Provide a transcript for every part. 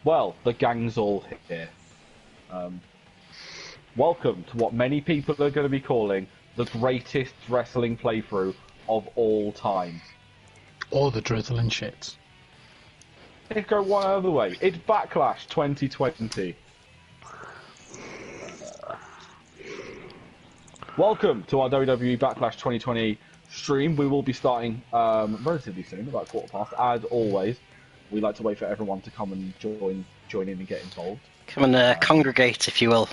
Well, the gang's all here. Welcome to what many people are going to be calling the greatest wrestling playthrough of all time. Or the drizzling shits. Let's go one other way. It's Backlash 2020. Welcome to our WWE Backlash 2020 stream. We will be starting relatively soon, about 15:15. As always, we like to wait for everyone to come and join in and get involved. Come and congregate, if you will.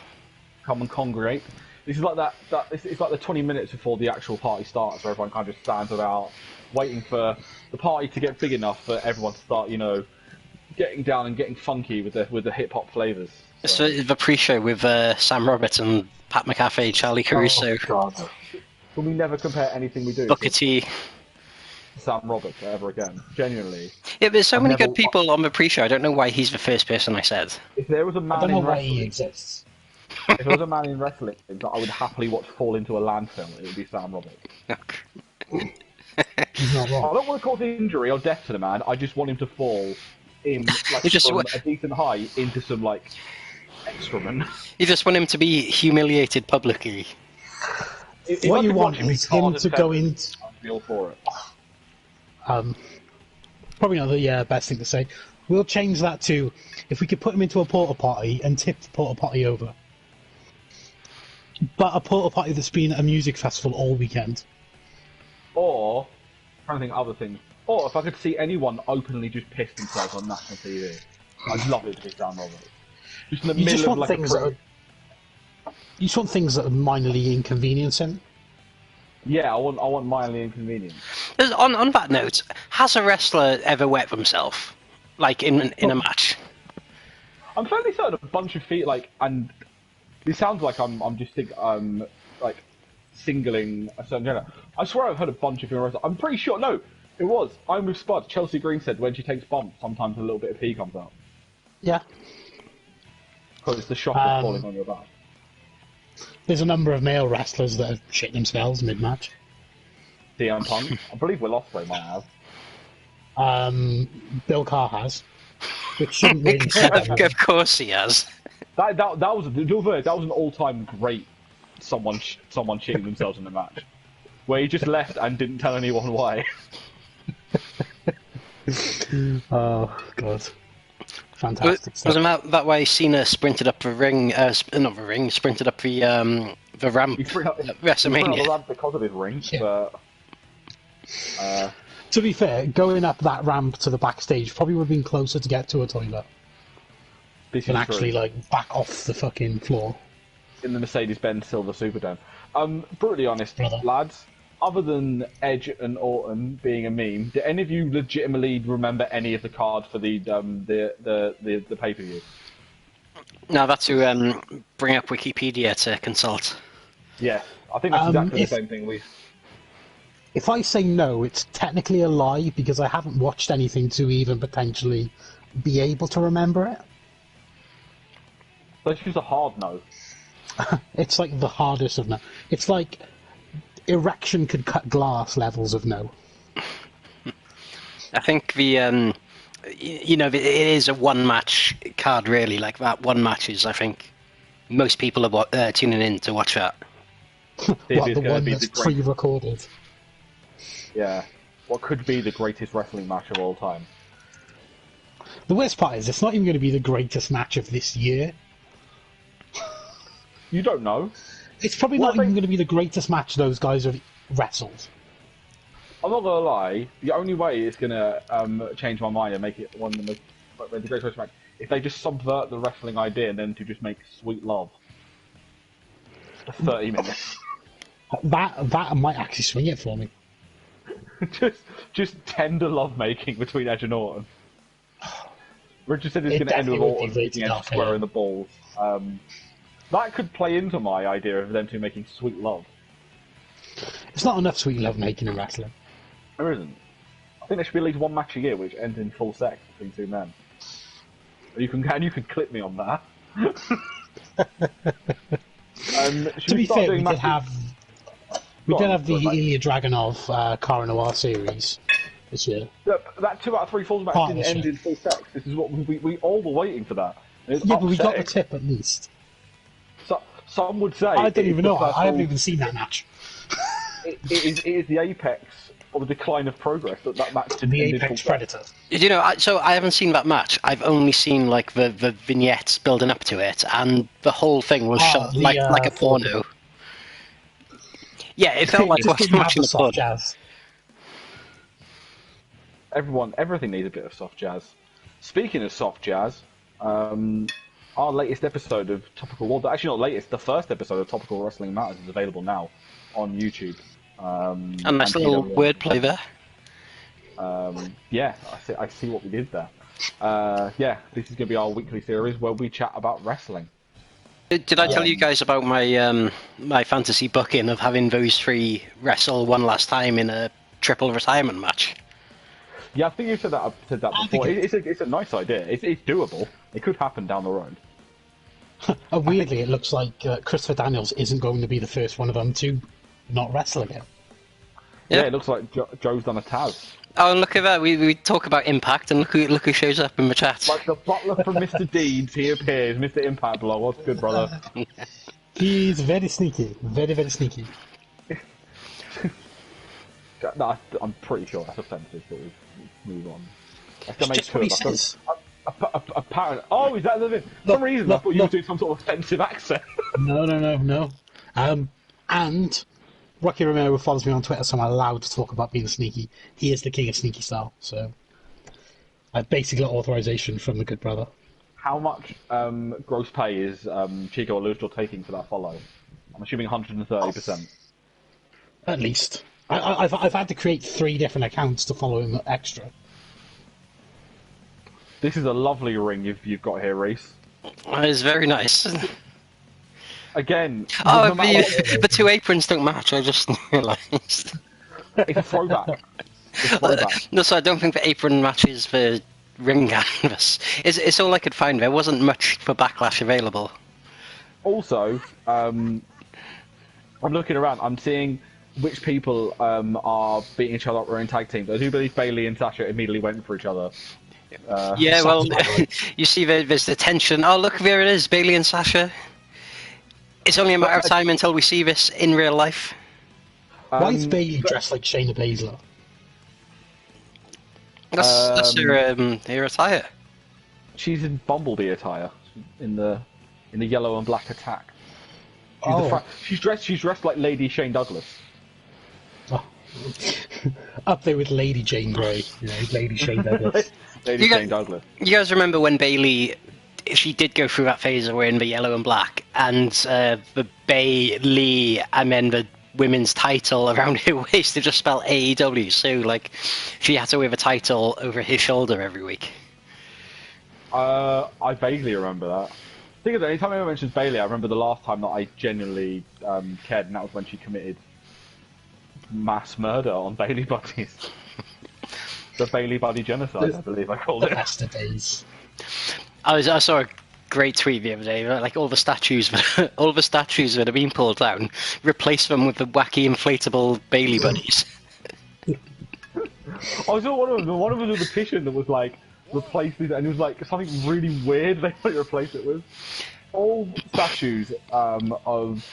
Come and congregate. This is like it's like the 20 minutes before the actual party starts, where everyone kind of just stands about, waiting for the party to get big enough for everyone to start, getting down and getting funky with the hip hop flavors. So the pre-show with Sam Roberts and Pat McAfee, Charlie Caruso. Oh, God. Can we never compare anything we do Booker T. Sam Roberts ever again? Genuinely. Yeah, there's so many good people on the pre-show. I don't know why he's the first person I said. If there was a man I don't know in why wrestling, he exists. if there was a man in wrestling that I would happily watch fall into a landfill, it would be Sam Roberts. He's not I wrong. don't want to cause injury or death to the man. I just want him to fall in from a decent height into some excrement. Oh, You just want him to be humiliated publicly. If What I you could want watch him is be him hard to as go feathers, in. I'd be all for it. Probably not the best thing to say. We'll change that to if we could put him into a porta potty and tip the porta potty over. But a porta potty that's been at a music festival all weekend. Or, trying to think of other things. Or if I could see anyone openly just piss themselves on national TV, I'd love it to be Sam Roberts. Just in the You just middle of want things you just want things that are minorly inconveniencing. Yeah, I want mildly inconvenience. On that note, has a wrestler ever wet themselves? Like in a match? I'm fairly certain a bunch of feet and it sounds like I'm just singling a certain gender. I swear I've heard a bunch of female wrestlers. I'm pretty sure. No, it was. I'm with Spud. Chelsea Green said when she takes bumps, sometimes a little bit of pee comes out Yeah. because it's the shock of falling on your back. There's a number of male wrestlers that have shit themselves mid-match. CM Punk. I believe Will Ospreay might have. Bill Carr has. Which shouldn't really say that. Of course he has. That was an all-time great someone shitting themselves in the match, where he just left and didn't tell anyone why. Oh, God. Fantastic stuff. Wasn't that way Cena sprinted up the ring, not the ring, sprinted up the ramp He sprinted up at WrestleMania? the ramp because of his ring, Yeah. but To be fair, going up that ramp to the backstage probably would have been closer to get to a toilet this than is actually, true. back off the fucking floor. In the Mercedes-Benz Silver Superdome. Brutally honest, Brother. lads. Other than Edge and Orton being a meme, do any of you legitimately remember any of the card for the pay-per-view? No, that's to bring up Wikipedia to consult. Yeah, I think that's exactly if- the same thing. If I say no, it's technically a lie because I haven't watched anything to even potentially be able to remember it. Let's use a hard no. It's like the hardest of no. It's like erection could cut glass levels of no. I think it is a one-match card, really. Like, that one match is, I think, most people are tuning in to watch that. What, the one that's pre-recorded? Yeah. What could be the greatest wrestling match of all time? The worst part is it's not even going to be the greatest match of this year. You don't know. It's probably Well, not even going to be the greatest match those guys have wrestled. I'm not gonna lie. The only way it's gonna change my mind and make it one of the greatest wrestling match if they just subvert the wrestling idea and then to just make Sweet Love for 30 minutes. That might actually swing it for me. just tender love making between Edge and Orton. Richard said it's It going to end with definitely would be Orton hitting rated Edge off, square yeah. in the balls. That could play into my idea of them two making Sweet Love. It's not enough sweet love making in wrestling. There isn't. I think there should be at least one match a year which ends in full sex between two men. You can clip me on that. To be fair, we did have the Ilya Dragunov Car Noir series, this year. That 2 out of 3 falls match didn't end in full sex. This is what we all were waiting for that. Yeah, but we got the tip at least. So, some would say... I don't even know. I haven't even seen that match. It is the apex of the decline of progress that match. The apex predator. You know, so I haven't seen that match. I've only seen like the vignettes building up to it, and the whole thing was shot like a porno. Yeah, it felt like watching a porno. Jazz. Everything needs a bit of soft jazz. Speaking of soft jazz, our latest episode of Topical World, actually not latest, the first episode of Topical Wrestling Matters is available now on YouTube. A nice little wordplay there. Yeah, I see what we did there. Yeah, this is going to be our weekly series where we chat about wrestling. Did I tell you guys about my my fantasy booking of having those 3 wrestle one last time in a triple retirement match? Yeah, I think you said that before. It's a nice idea. It's doable. It could happen down the road. Weirdly, it looks like Christopher Daniels isn't going to be the first one of them to not wrestle again. Yeah, it looks like Joe's done a Taz. Oh, and look at that. We talk about Impact, and look who shows up in the chat. Like the butler from Mr. Deeds, he appears. Mr. Impact Blow. What's good, brother? He's very sneaky. Very, very sneaky. No, I'm pretty sure that's offensive, but we move on. It's just what he says. Apparently, oh, is that the thing? For some reason, I thought you were doing some sort of offensive accent. No. And Rocky Romero follows me on Twitter, so I'm allowed to talk about being sneaky. He is the king of sneaky style, so I've basically got authorization from the good brother. How much gross pay is Chico Illustrator taking for that follow? I'm assuming 130%. At least. I've had to create 3 different accounts to follow him extra. This is a lovely ring you've got here, Rhys. It's very nice. Again, oh, the 2 aprons don't match. I just realised. It's a throwback. No, so I don't think the apron matches the ring canvas. It's all I could find. There wasn't much for Backlash available. Also, I'm looking around. I'm seeing which people are beating each other up or in tag teams. I do believe Bayley and Sasha immediately went for each other. Yeah, well, you see there's the tension. Oh, look, there it is, Bayley and Sasha. It's only a matter of time until we see this in real life. Why is Bayley dressed like Shayna Baszler? That's her attire. She's in Bumblebee attire, in the yellow and black attack. She's dressed like Lady Shane Douglas. Oh. Up there with Lady Jane Grey, Lady Shane Douglas. Shane Douglas. You guys remember when Bayley, she did go through that phase of wearing the yellow and black, and the Bayley, and then the women's title around her waist to just spell AEW, so like she had to wear the title over his shoulder every week. I vaguely remember that. Think of it, anytime anyone mentions Bayley, I remember the last time that I genuinely cared, and that was when she committed mass murder on Bayley buddies. The Bayley buddy genocide, I believe I called it. Best of days. I saw a great tweet the other day, like all the statues that have been pulled down, replace them with the wacky inflatable Bayley buddies. I saw one of them was a petition that was like, replace these, and it was like something really weird they might replace it with. All statues of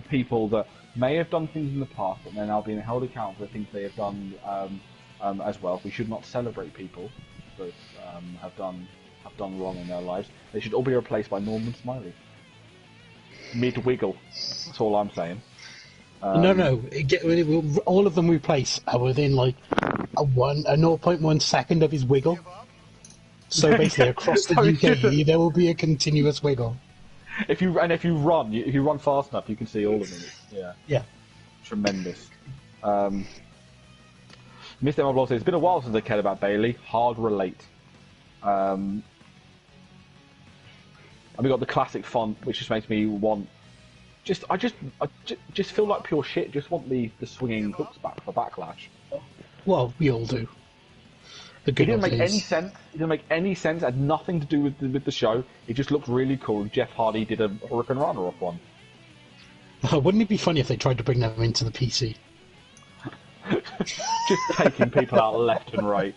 people that may have done things in the past, but they're now being held accountable for things they have done as well. We should not celebrate people that have done wrong in their lives. They should all be replaced by Norman Smiley. Mid-wiggle. That's all I'm saying. No. All of them we place are within like a 0.1 second of his wiggle. So basically, across the UK, there will be a continuous wiggle. If you run fast enough, you can see all of them. Yeah. Tremendous. Mr. Emma says, it's been a while since I cared about Bayley. Hard relate. And we got the classic font, which just makes me want. I just feel like pure shit. Just want the swinging hooks back for Backlash. Well, we all do. It didn't make any sense. It didn't make any sense. It had nothing to do with the show. It just looked really cool. Jeff Hardy did a Hurricane Runner off one. Wouldn't it be funny if they tried to bring them into the PC? Just taking people out left and right.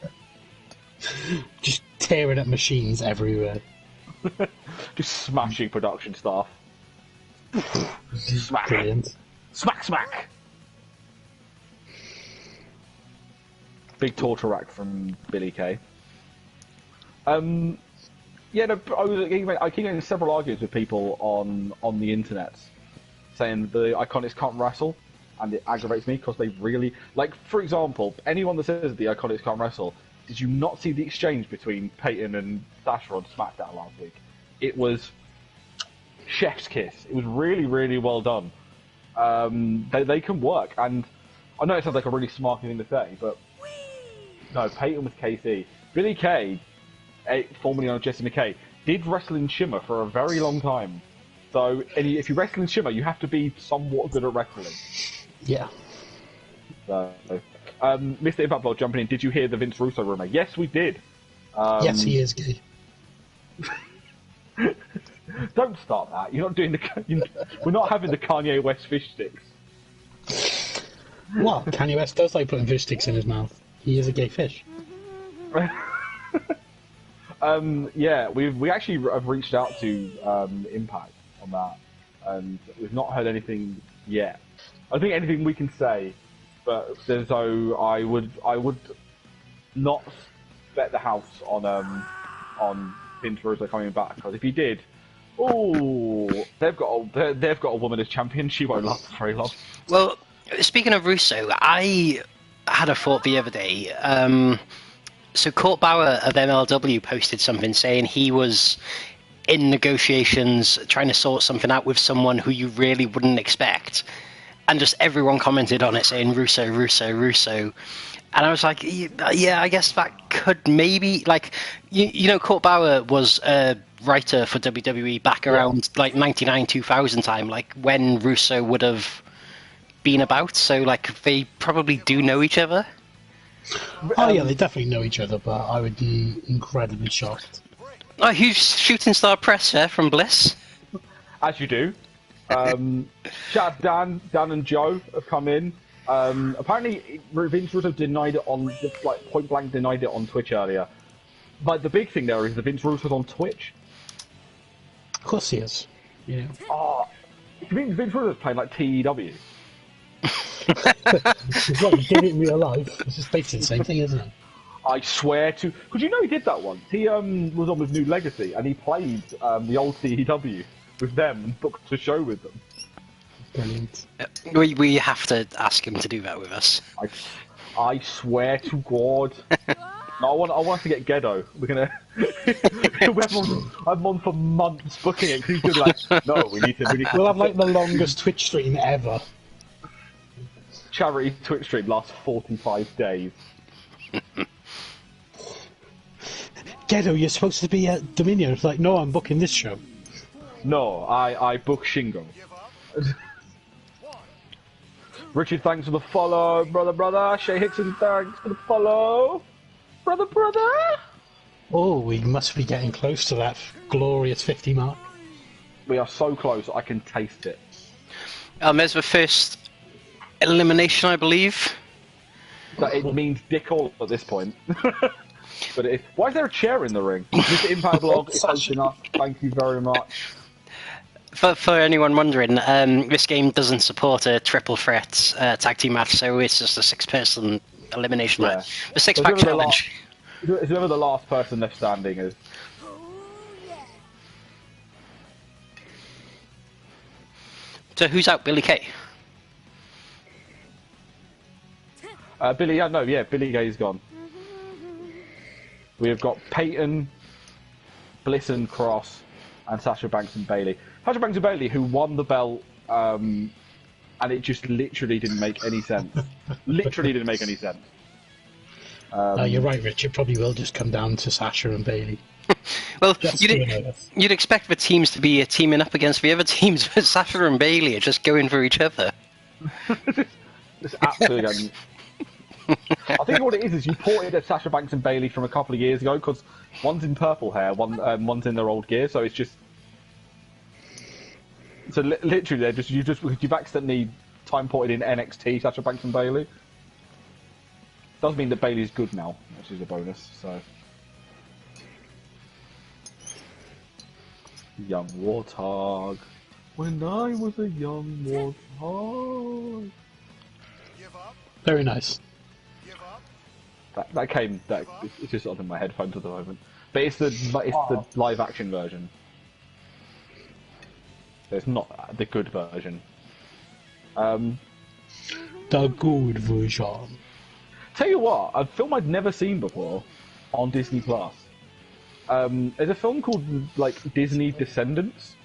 Just tearing up machines everywhere. Just smashing production staff. Smack. Brilliant. Smack, smack. Big torture rack from Billy Kay. Yeah, no, I keep getting several arguments with people on the internet saying the Iconics can't wrestle, and it aggravates me because they really like. For example, anyone that says the Iconics can't wrestle, did you not see the exchange between Peyton and Sasha on SmackDown last week? It was chef's kiss. It was really, really well done. They can work, and I know it sounds like a really smart thing to say, but no, Peyton was KC. Billy Kay, formerly known as Jesse McKay, did wrestle in Shimmer for a very long time. So if you wrestle in Shimmer, you have to be somewhat good at wrestling. Yeah. So, Mr. Impact Blog jumping in, did you hear the Vince Russo rumor? Yes, we did. Yes, he is gay. Don't start that. You're not doing we're not having the Kanye West fish sticks. Well, Kanye West does like putting fish sticks in his mouth. He is a gay fish. Yeah, we actually have reached out to Impact on that, and we've not heard anything yet. I think anything we can say, but so I would not bet the house on Vince Russo coming back, because if he did, they've got a woman as champion. She won't last very long. Well, speaking of Russo, I had a thought the other day. So Court Bauer of MLW posted something saying he was in negotiations trying to sort something out with someone who you really wouldn't expect. And just everyone commented on it saying Russo, Russo, Russo. And I was like, yeah, I guess that could maybe, like, you know, Court Bauer was a writer for WWE back around like 99, 2000 time, like when Russo would have been about. So like they probably do know each other. Oh yeah, they definitely know each other, but I would be incredibly shocked. Oh, huge shooting star press there from Bliss. As you do. Shout out Dan and Joe have come in. Apparently, Vince Russo denied it point blank denied it on Twitch earlier. But the big thing there is that Vince Russo's on Twitch. Of course he is. Yeah. Vince Russo's playing like TEW. It's what he did in real life. It's just basically the same thing, isn't it? I swear to... Because you know he did that once. He was on with New Legacy, and he played the old TEW with them and booked a show with them. Brilliant. We have to ask him to do that with us. I swear to God. No, I want to get Ghetto. We're gonna. I've on for months booking it. He's just like, no, we need to. We'll have like the longest Twitch stream ever. Charity Twitch stream lasts 45 days. Ghetto, you're supposed to be at Dominion. It's like, no, I'm booking this show. No, I book Shingo. Richard, thanks for the follow, brother. Shay Hickson, thanks for the follow, brother. Oh, we must be getting close to that glorious 50 mark. We are so close, I can taste it. There's the first elimination, I believe. That it means dick all at this point. But why is there a chair in the ring? Mr. Impact Blog is hosting us. Thank you very much. For anyone wondering, this game doesn't support a triple threat tag team match, so it's just a 6-person elimination match. The 6-pack challenge. It's whoever the last person left standing is. So who's out? Billy Kay? Billy Kay's gone. We have got Peyton, Bliss and Cross, and Sasha Banks and Bayley. Sasha Banks and Bayley, who won the belt, and it just literally didn't make any sense. Literally didn't make any sense. You're right, Rich. It probably will just come down to Sasha and Bayley. Well, you'd expect the teams to be teaming up against the other teams, but Sasha and Bayley are just going for each other. It's absolutely. I think what it is you ported at Sasha Banks and Bayley from a couple of years ago, because one's in purple hair, one's in their old gear, so it's just. So literally, you've accidentally time ported in NXT Sasha Banks and Bayley. Does mean that Bailey's good now, which is a bonus. So, young warthog. When I was a young warthog. Very nice. That came. It's just sort of in my headphones at the moment. But it's the live action version. So it's not the good version. The good version. Tell you what, a film I'd never seen before on Disney Plus. There's a film called Disney Descendants,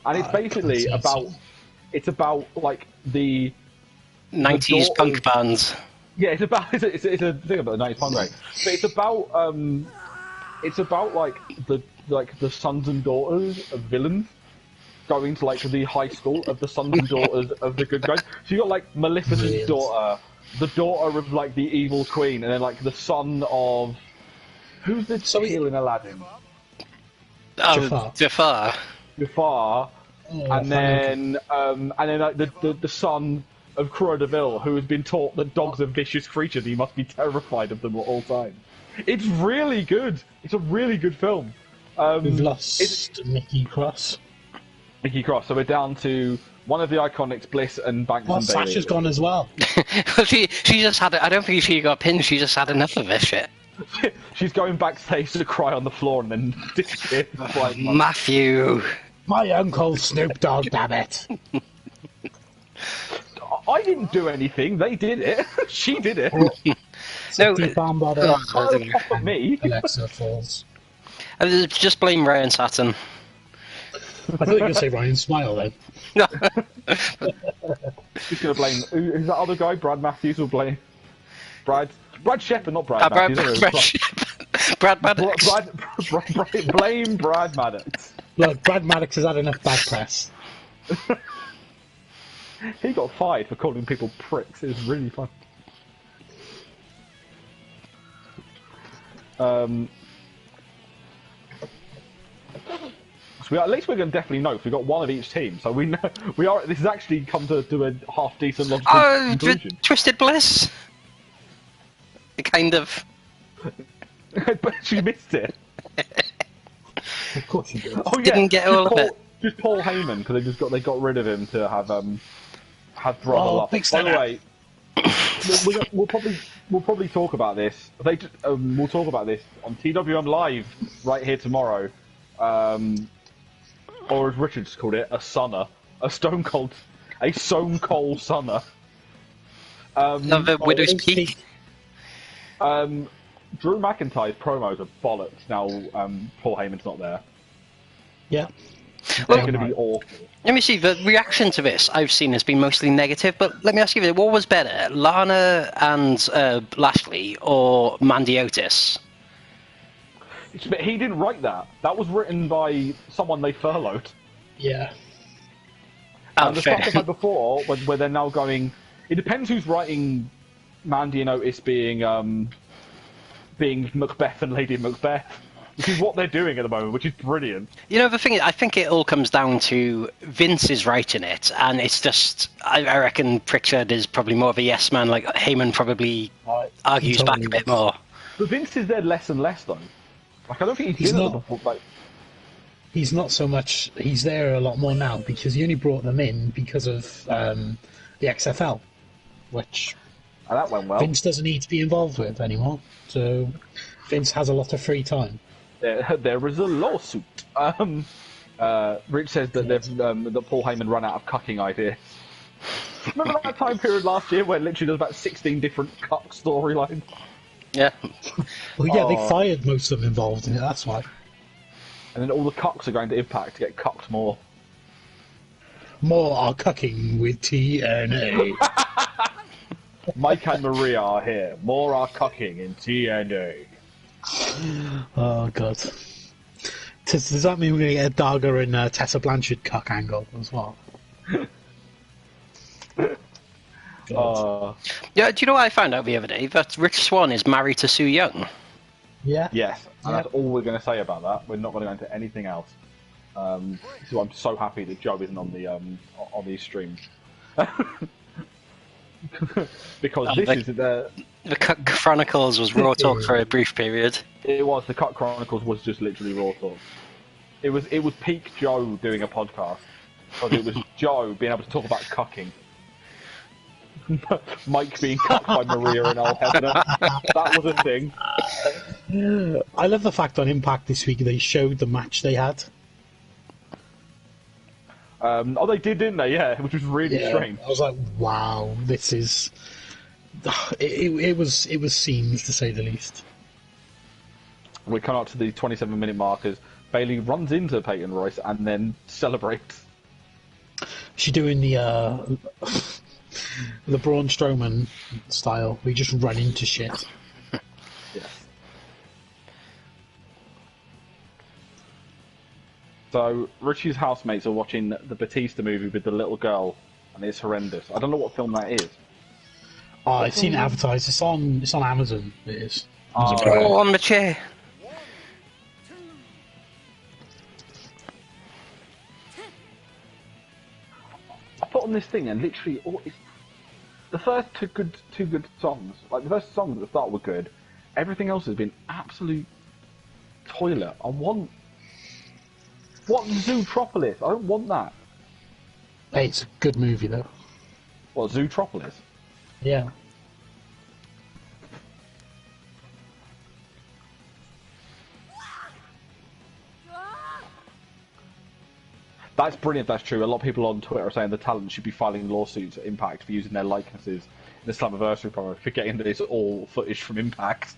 and it's basically about the 90s punk bands. Yeah, it's a thing about the 90s punk band, but it's about the sons and daughters of villains going to the high school of the sons and daughters of the good guys. So you got Maleficent's daughter, the daughter of the evil queen, and then the son of who's the heel in Aladdin? Jafar. Jafar, and then the son of Cruella de Vil, who has been taught that dogs are vicious creatures, he must be terrified of them at all times. It's really good. It's a really good film. We've lost Nikki Cross. Nikki Cross. So we're down to one of the iconics, Bliss and Banks and Bailey. Sasha's gone as well. she just had. I don't think she got pinned. She just had enough of this shit. She's going backstage to cry on the floor and then disappear. Matthew. My uncle Snoop Dogg, damn it. I didn't do anything. They did it. She did it. No, me. Alexa Falls. Just blame Ryan Saturn. I thought you were going to say Ryan Smile then. He's going to blame. Who's that other guy? Brad Matthews will blame. Brad Shepard, not Brad Matthews. Brad Maddox. Blame Brad Maddox. Look, Brad Maddox has had enough bad press. He got fired for calling people pricks. It was really fun. So at least we're going to definitely know if we've got one of each team. So we know we are. This has actually come to a half decent logical conclusion. Twisted Bliss. Kind of. But she missed it. Of course she did. Oh yeah, didn't get all of it. Just Paul Heyman because they got rid of him to have brother love. By the way, we'll probably talk about this. We'll talk about this on TWM Live right here tomorrow, or as Richard's called it, a Stone Cold Sunner. Another Widow's Peak. Drew McIntyre's promos are bollocks now. Paul Heyman's not there. Yeah. They're going to be awful. Let me see, the reaction to this I've seen has been mostly negative, but let me ask you this, what was better, Lana and Lashley or Mandy Otis? He didn't write that. That was written by someone they furloughed. Yeah. And the stuff they had before, where they're now going... It depends who's writing Mandy and Otis being Macbeth and Lady Macbeth. Which is what they're doing at the moment, which is brilliant. You know, the thing is, I think it all comes down to Vince is writing it, and it's just, I reckon Pritchard is probably more of a yes man, like Heyman probably argues back a bit more. But Vince is there less and less, though. I don't think he's been there before. He's not so much, he's there a lot more now, because he only brought them in because of the XFL, which and that went well. Vince doesn't need to be involved with anymore, so Vince has a lot of free time. There is a lawsuit. Rich says that that Paul Heyman ran out of cucking ideas. Remember that time period last year where literally there's about 16 different cuck storylines? Yeah. Well, yeah, they fired most of them involved in it, that's why. And then all the cucks are going to Impact to get cucked more. More are cucking with TNA. Mike and Maria are here. More are cucking in TNA. Oh god. Does that mean we're going to get a Darga and Tessa Blanchard cuck angle as well? Yeah, do you know what I found out the other day? That Rich Swann is married to Sue Young. Yeah. Yes, and that's all we're going to say about that. We're not going to go into anything else. So I'm so happy that Joe isn't on these streams. Because this is the Cut Chronicles was Raw Talk for a brief period. It was the Cut Chronicles was just literally Raw Talk. It was peak Joe doing a podcast because it was Joe being able to talk about cucking. Mike being cucked by Maria and Al Hebner. That was a thing. I love the fact on Impact this week they showed the match they had. Oh, they did, didn't they? Yeah, which was really strange. I was like, wow, this is. It was scenes to say the least. We come up to the 27-minute markers. Bailey runs into Peyton Royce and then celebrates. She doing the Braun Strowman style. We just run into shit. Yes. So Richie's housemates are watching the Batista movie with the little girl, and it's horrendous. I don't know what film that is. Oh, I've seen it advertised. It's on Amazon. It is. Oh, on the chair. I put on this thing and literally the first two good songs. Like the first songs at the start were good. Everything else has been absolute toilet. I want Zootropolis. I don't want that. Hey, it's a good movie though. What, Zootropolis? Yeah. That's brilliant, that's true. A lot of people on Twitter are saying the talent should be filing lawsuits at Impact for using their likenesses in the Slammiversary promo, forgetting that it's all footage from Impact.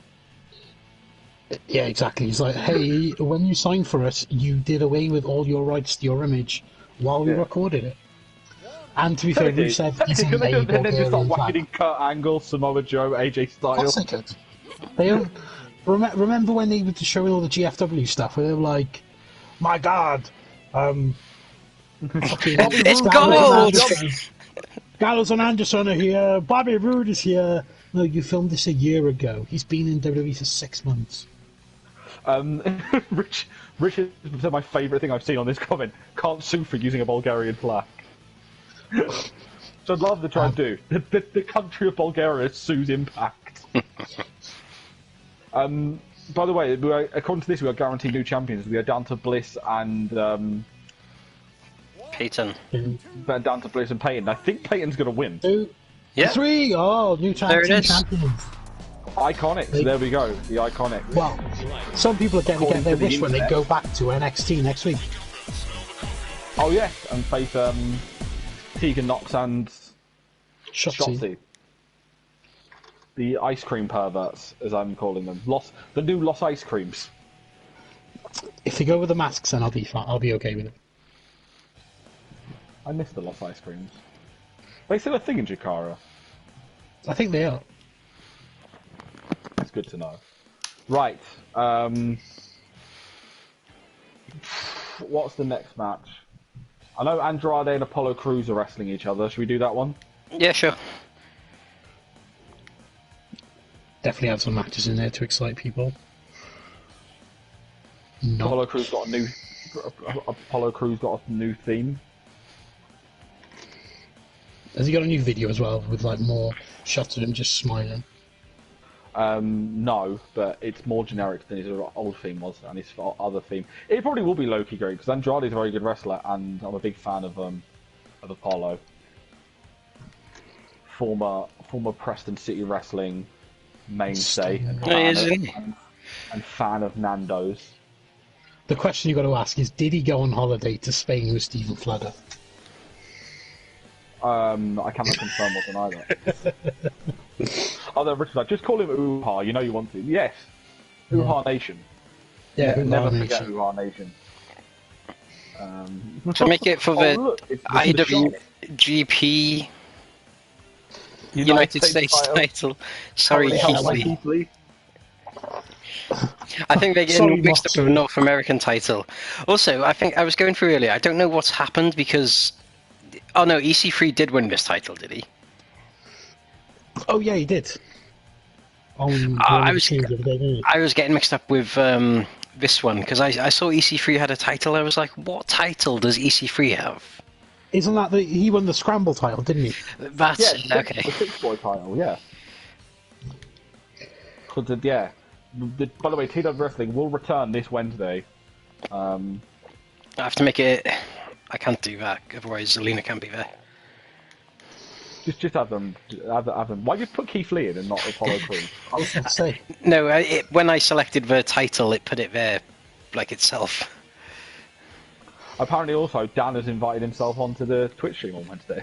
Yeah, exactly. It's like, hey, when you signed for us, you did away with all your rights to your image while we recorded it. And to be fair, we said it's a and then just start Bulgarian whacking flag. Kurt Angle, Samoa Joe, AJ Of course they Styles. could. They don't, remember when they were showing all the GFW stuff, where they were like, my God, fucking It's Gallows gold! and Gallows and Anderson are here, Bobby Roode is here. No, you filmed this a year ago. He's been in WWE for 6 months. Rich has said my favourite thing I've seen on this comment: can't sue for using a Bulgarian flag. So I'd love to try and do. The country of Bulgaria sues Impact. By the way, according to this, we are guaranteed new champions. We are down to Bliss and Peyton. down to Bliss and Peyton. I think Peyton's going to win. 2, Yeah. 3. Oh, new There it is. champions. Iconics. There we go. The Iconics. Well, some people are going to get their According to the wish when they internet. go back to NXT next week. Oh yes, and face Tegan Knox and Shotzi. Shotzi. The ice cream perverts, as I'm calling them. The new Lost ice creams. If they go with the masks, then I'll be fine. I'll be okay with it. I miss the Lost ice creams. They still a thing in Jakara. I think they are. That's good to know. Right. What's the next match? I know Andrade and Apollo Crews are wrestling each other. Should we do that one? Yeah, sure. Definitely have some matches in there to excite people. Not. Apollo Crews got a new theme. Has he got a new video as well with like more shots of him just smiling? No, but it's more generic than his old theme was, and his other theme. It probably will be Loki great because Andrade is a very good wrestler, and I'm a big fan of Apollo. Former Preston City Wrestling mainstay and fan of Nando's. The question you got to ask is: did he go on holiday to Spain with Stephen Fladder? I cannot confirm or deny that. Although Richard's like, just call him Uha, you know you want to. Yes, Uha Nation. Yeah, Never Uha forget Nation. Uha Nation. To make it for the look, it's the IWGP United States title. Sorry, Currently held by Keith Lee. Keith Lee. I think they're Sorry, getting mixed up Moxley. with a North American title. Also, I think I was going through earlier. I don't know what's happened because. Oh no, EC3 did win this title, did he? Oh yeah, he did. On I was- the other day, didn't he? I was getting mixed up with this one because I saw EC3 had a title. I was like, what title does EC3 have? Isn't that he won the Scramble title, didn't he? That's okay. The six-boy title, yeah. Yeah. By the way, TW Wrestling will return this Wednesday. I have to make it. I can't do that, otherwise Alina can't be there. Just have them. Have them. Why just put Keith Lee in and not Apollo Crews? I was going to say. No, when I selected the title, it put it there, like itself. Apparently, also Dan has invited himself onto the Twitch stream on Wednesday.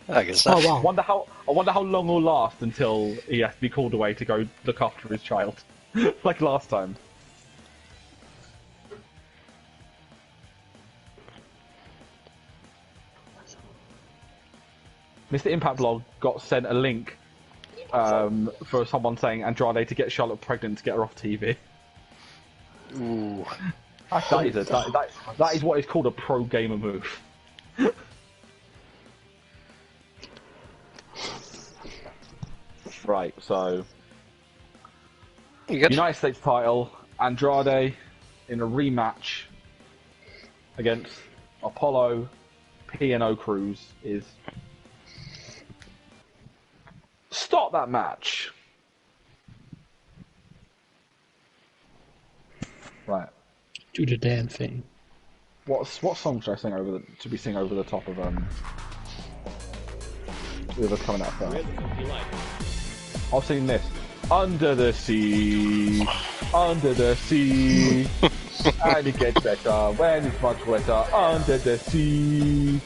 I guess. Oh wow! I wonder how long it'll last until he has to be called away to go look after his child, like last time. Mr. Impact Blog got sent a link for someone saying Andrade to get Charlotte pregnant to get her off TV. Ooh. That is what is called a pro gamer move. Right, so United States title, Andrade in a rematch against Apollo P&O Crews is... Stop that match! Right. Do the damn thing. What song should I sing over the top of whoever's coming out first? I'll sing this. Under the sea, and it gets better when it's much wetter. Under the sea,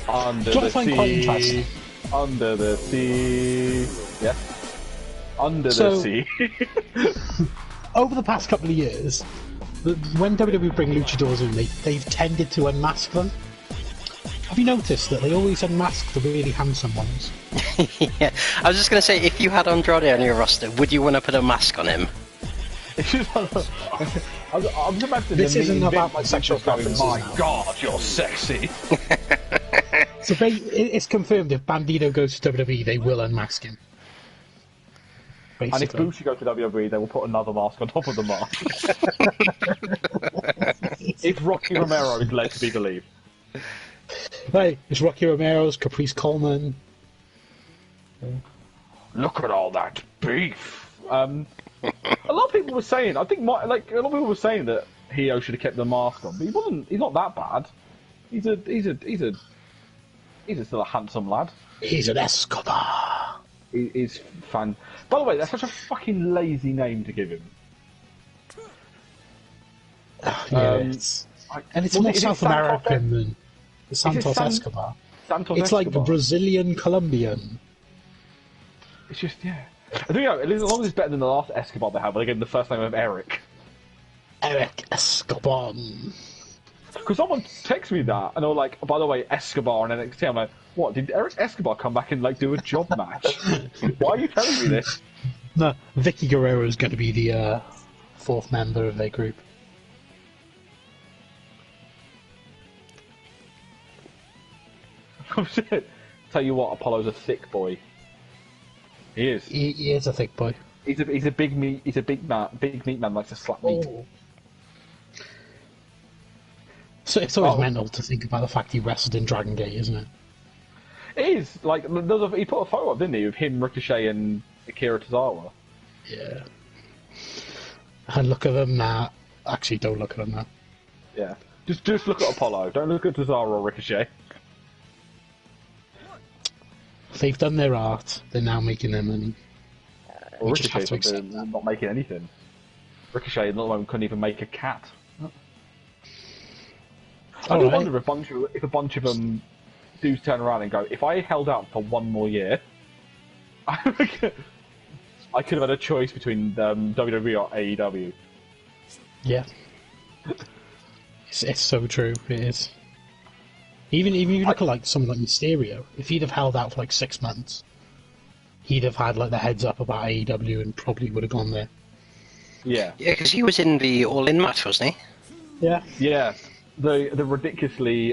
under the sea, under the sea. Yes, under the sea. Over the past couple of years, when WWE bring luchadors in, they've tended to unmask them. Have you noticed that they always unmask the really handsome ones? Yeah, I was just going to say, if you had Andrade on your roster, would you want to put a mask on him? I'm imagining this isn't about my sexual preferences. My God, you're sexy. So it's confirmed if Bandito goes to WWE, they will unmask him. Basically. And if Bushi goes to WWE, they will put another mask on top of the mask. If Rocky Romero is led to be believed. Hey, it's Rocky Romero's, Caprice Coleman. Look at all that beef. A lot of people were saying, I think, a lot of people were saying that Hio should have kept the mask on, but he wasn't. He's not that bad. He's still a handsome lad. He's an Escobar. He's fan. By the way, that's such a fucking lazy name to give him. And it's more South American than the Santos Escobar. It's like the Brazilian Colombian. It's just, yeah. I think, as long as it's better than the last Escobar they had, where they gave him the first name of Eric. Eric Escobar. Because someone texted me that, and they were like, by the way, Escobar and NXT. I'm like, what? Did Eric Escobar come back and do a job match? Why are you telling me this? No, Vicky Guerrero is going to be the fourth member of their group. Oh shit! Tell you what, Apollo's a thick boy. He is. He is a thick boy. He's a big meat. He's a big meat man. Likes to slap meat. Oh. So it's always mental to think about the fact he wrestled in Dragon Gate, isn't it? It is. He put a photo up, didn't he, of him, Ricochet, and Akira Tozawa. Yeah. And look at them now. Actually, don't look at them now. Yeah. Just look at Apollo. Don't look at Tozawa or Ricochet. They've done their art. They're now making their money. Well, just have to Ricochet's accept that. not making anything. Ricochet at the moment couldn't even make a cat. I do wonder if a bunch of them do turn around and go, if I held out for one more year, I could have had a choice between WWE or AEW. Yeah. It's so true, it is. Even if you look at someone like Mysterio, if he'd have held out for 6 months, he'd have had the heads up about AEW and probably would have gone there. Yeah. Yeah, because he was in the All In match, wasn't he? Yeah. Yeah. The ridiculously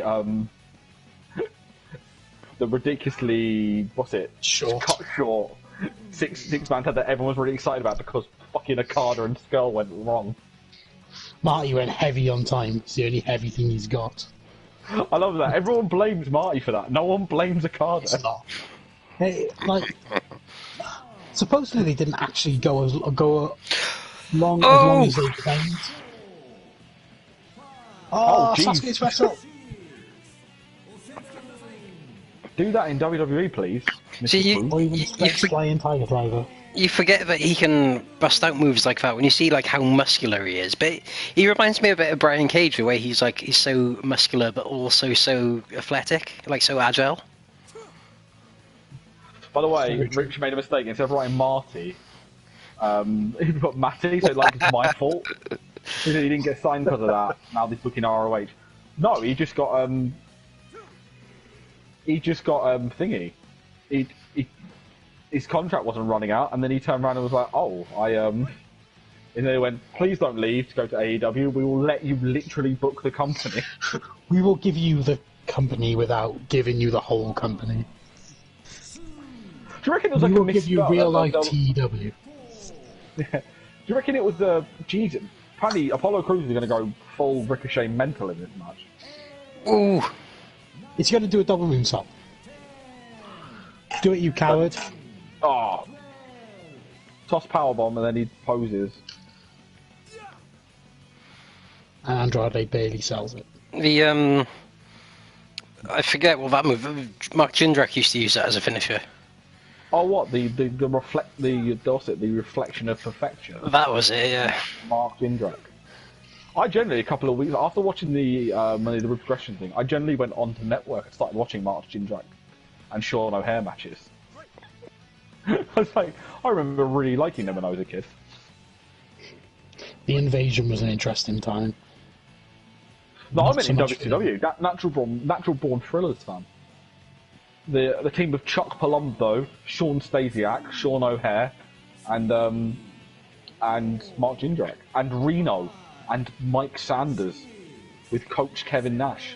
what's it? Cut short six man tag that everyone was really excited about because fucking Okada and Skull went wrong. Marty went heavy on time. It's the only heavy thing he's got. I love that. Everyone blames Marty for that. No one blames Okada. It's not. Hey, like, supposedly they didn't actually go as long as they claimed. Oh, jeez. Sasuke's wrestle. Do that in WWE, please. See, Or even flying Tiger Driver. you forget that he can bust out moves like that when you see like how muscular he is. But he reminds me a bit of Brian Cage, the way he's so muscular but also so athletic, like so agile. By the way, Rich made a mistake. Instead of writing Marty, he put Matty, so like it's my fault. He didn't get signed because of that. Now he's booking ROH. No, he just got thingy. His contract wasn't running out, and then he turned around and was like, "Oh, and they went, please don't leave to go to AEW. We will let you literally book the company. We will give you the company without giving you the whole company. Do you reckon it was like we a will give you real life TEW. Yeah. Do you reckon it was Jesus? Apparently, Apollo Crews is going to go full Ricochet mental in this match. Ooh. It's going to do a double moonsault. Do it, you coward. Oh. Toss powerbomb and then he poses. And Andrade barely sells it. The I forget what that move. Mark Jindrak used to use that as a finisher. Oh, what the reflection of perfection. That was it, yeah. Mark Jindrak. I generally, a couple of weeks after watching the progression thing, I generally went on to Network and started watching Mark Jindrak and Sean O'Hare matches. I was like, I remember really liking them when I was a kid. The Invasion was an interesting time. No, Not I meant so in much WCW. That Natural Born Thrillers fan. The team of Chuck Palumbo, Sean Stasiak, Sean O'Hare, and Mark Jindrak, and Reno, and Mike Sanders, with Coach Kevin Nash.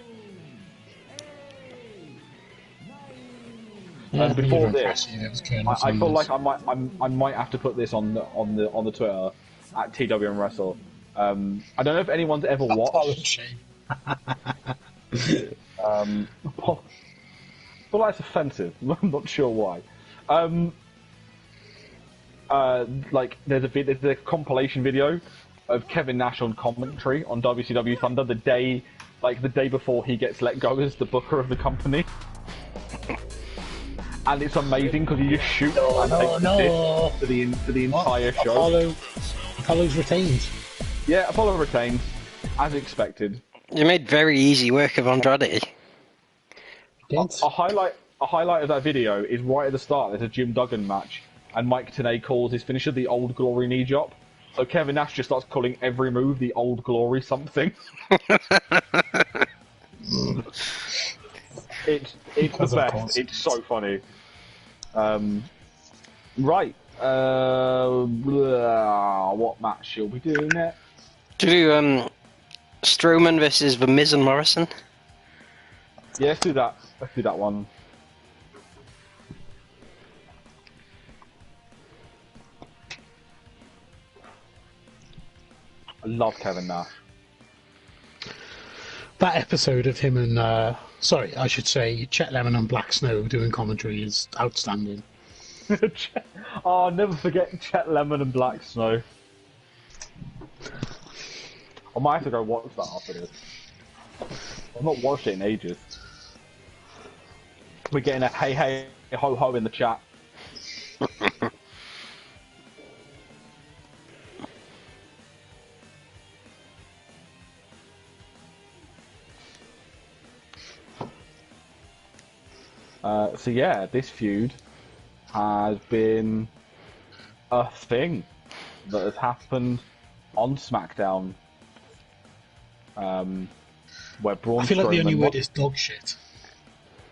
Yeah, And before this, I feel like I might have to put this on the Twitter at TWM Wrestle. I don't know if anyone's ever watched. But that's offensive. I'm not sure why. Like there's a compilation video of Kevin Nash on commentary on WCW Thunder the day before he gets let go as the booker of the company. And it's amazing because he just shoots and takes the diss for the entire show. Apollo's retained. Yeah, Apollo retained, as expected. You made very easy work of Andrade. A highlight of that video is right at the start. There's a Jim Duggan match, and Mike Tenay calls his finisher the Old Glory knee drop. So Kevin Nash just starts calling every move the Old Glory something. It's the best. It's so funny. Right. What match shall we do next? To do Strowman versus The Miz and Morrison. Yeah, let's do that. Let's do that one. I love Kevin Nash. That episode of him and, sorry, I should say, Chet Lemon and Black Snow doing commentary is outstanding. Oh, I'll never forget Chet Lemon and Black Snow. I might have to go watch that after this. I've not watched it in ages. We're getting a hey hey ho ho in the chat. So yeah, this feud has been a thing that has happened on SmackDown. Where Braun I feel like the only Strowman word is dog shit.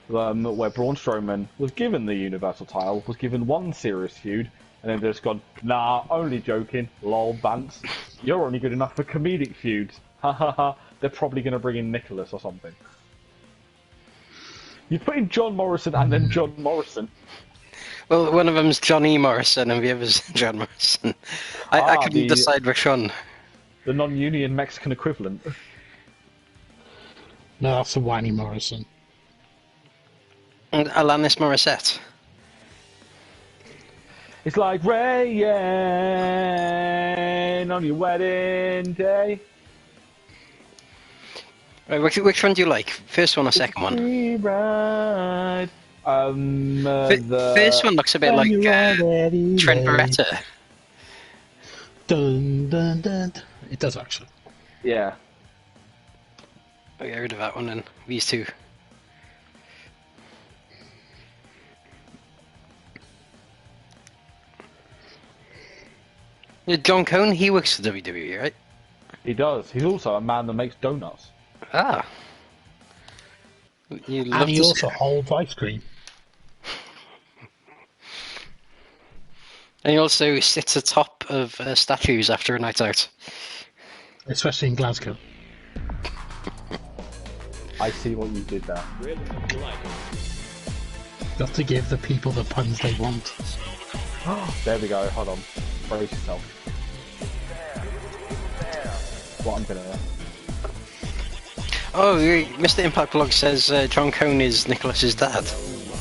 where Braun Strowman was given the Universal title, was given one serious feud, and then just gone, nah, only joking, lol, Bance. You're only good enough for comedic feuds. Ha ha ha. They're probably going to bring in Nicholas or something. You put in John Morrison and then John Morrison. Well, one of them's Johnny Morrison and the other's John Morrison. I couldn't decide which one. The non-union Mexican equivalent. No, that's a Wanny Morrison. And Alanis Morissette. It's like rain on your wedding day. Right, which one do you like? First one or second one? Ride. The first one looks a bit like Trent Barretta. Dun, dun, dun. It does actually. Yeah. I'll get rid of that one then. These two. Yeah, John Cone, he works for WWE, right? He does. He's also a man that makes donuts. Ah. You love And he to see also that. holds ice cream. And he also sits atop of statues after a night out. Especially in Glasgow. I see what you did there. Got to give the people the puns they want. There we go. Hold on. Brace yourself. What I'm gonna. Oh, Mr. Impact Blog says John Cone is Nicholas's dad.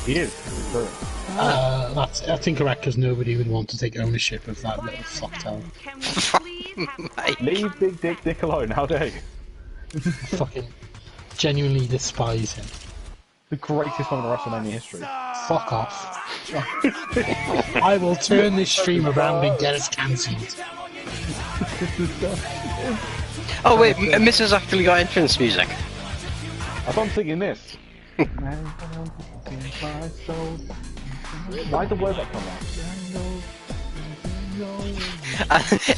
He is. That's incorrect because nobody would want to take ownership of that little fucktail. Mate. Leave Big Dick Dick alone. How dare you? Fucking genuinely despise him. The greatest one in WrestleMania history. Fuck off. I will turn this stream around and get us cancelled. Oh wait, Mrs. actually got entrance music. I thought I'm singing this. Why the word that come out?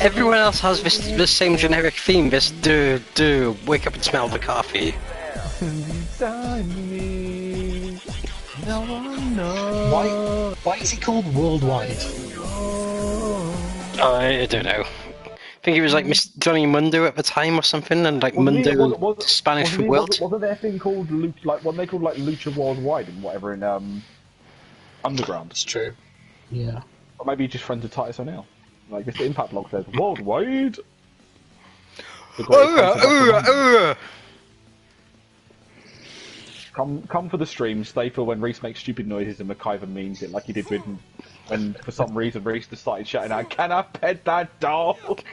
Everyone else has this same generic theme, this do, wake up and smell the coffee. Why is he called Worldwide? I don't know. I think he was like Miss Johnny Mundo at the time or something, and like Mundo Spanish for world. Wasn't there a thing called what they called like Lucha Worldwide and whatever in Underground? It's true. Yeah. Or maybe just friends with Titus O'Neil. Like Mr. Impact Blog says, Worldwide. Come for the stream, stay for when Rhys makes stupid noises and McIver means it, like he did when for some reason Rhys just started shouting out, "Can I pet that dog?"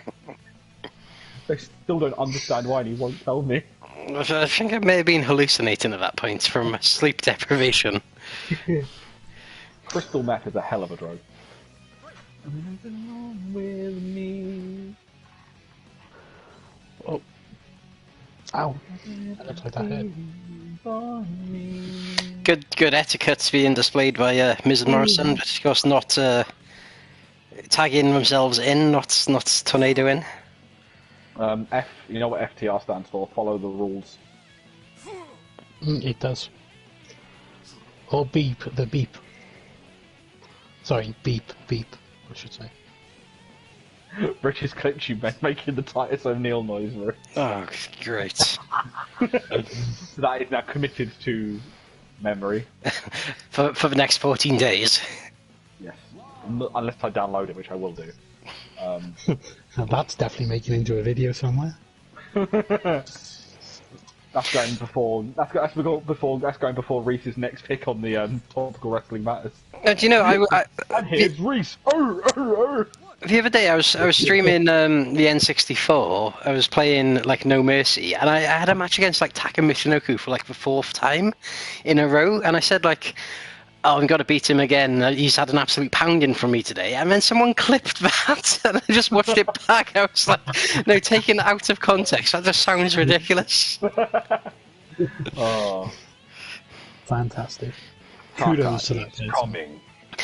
They still don't understand why, and he won't tell me. I think I may have been hallucinating at that point from sleep deprivation. Crystal meth is a hell of a drug. With me. Oh. Ow. That looks like that hurt. Good etiquette being displayed by Miz and Morrison, but of course not tagging themselves in, not tornado in. You know what FTR stands for? Follow the rules. It does. Or beep, the beep. Sorry, beep, I should say. Rich's clipped you making the Titus O'Neil noise. Oh, great. That is now committed to memory. for the next 14 days. Yes. Unless I download it, which I will do. Now that's definitely making it into a video somewhere. That's going before Rhys's next pick on the topical wrestling matters. Do you know, And here's Rhys. The other day I was streaming the N64. I was playing like No Mercy, and I had a match against like Taka Michinoku for like the 4th time in a row, and I said like, "Oh, I'm gonna beat him again. He's had an absolute pounding from me today." And then someone clipped that, and I just watched it back. I was like, "No, taken out of context, that just sounds ridiculous." Oh, Fantastic. Kudos to that person. coming.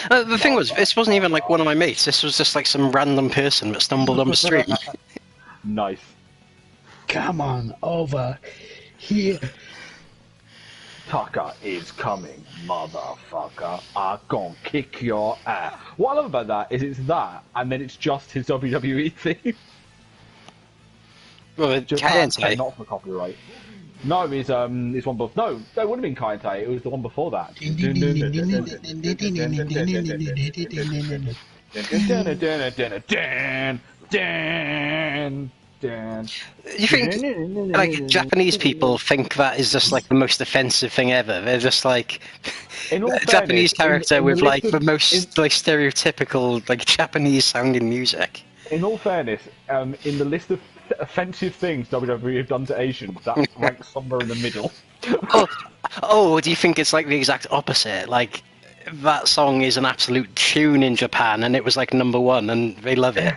The thing was, this wasn't even like one of my mates. This was just like some random person that stumbled on the stream. Nice. Come on over here. Taka is coming, motherfucker. I'm gonna kick your ass. What I love about that is it's that, and then it's just his WWE theme. Well, Japan Kayente. not for copyright. No, it's one before. No, that would have been Kayente. It was the one before that. Dan. You think, like, Japanese people think that is just, like, the most offensive thing ever? They're just, like, In all a Japanese fairness, character in the with, like, list the of, most, like, stereotypical, like, Japanese-sounding music. in all fairness, in the list of offensive things WWE have done to Asians, that ranks somewhere in the middle. Oh, oh, do you think it's, like, the exact opposite? Like, that song is an absolute tune in Japan, and it was, like, #1, and they love it.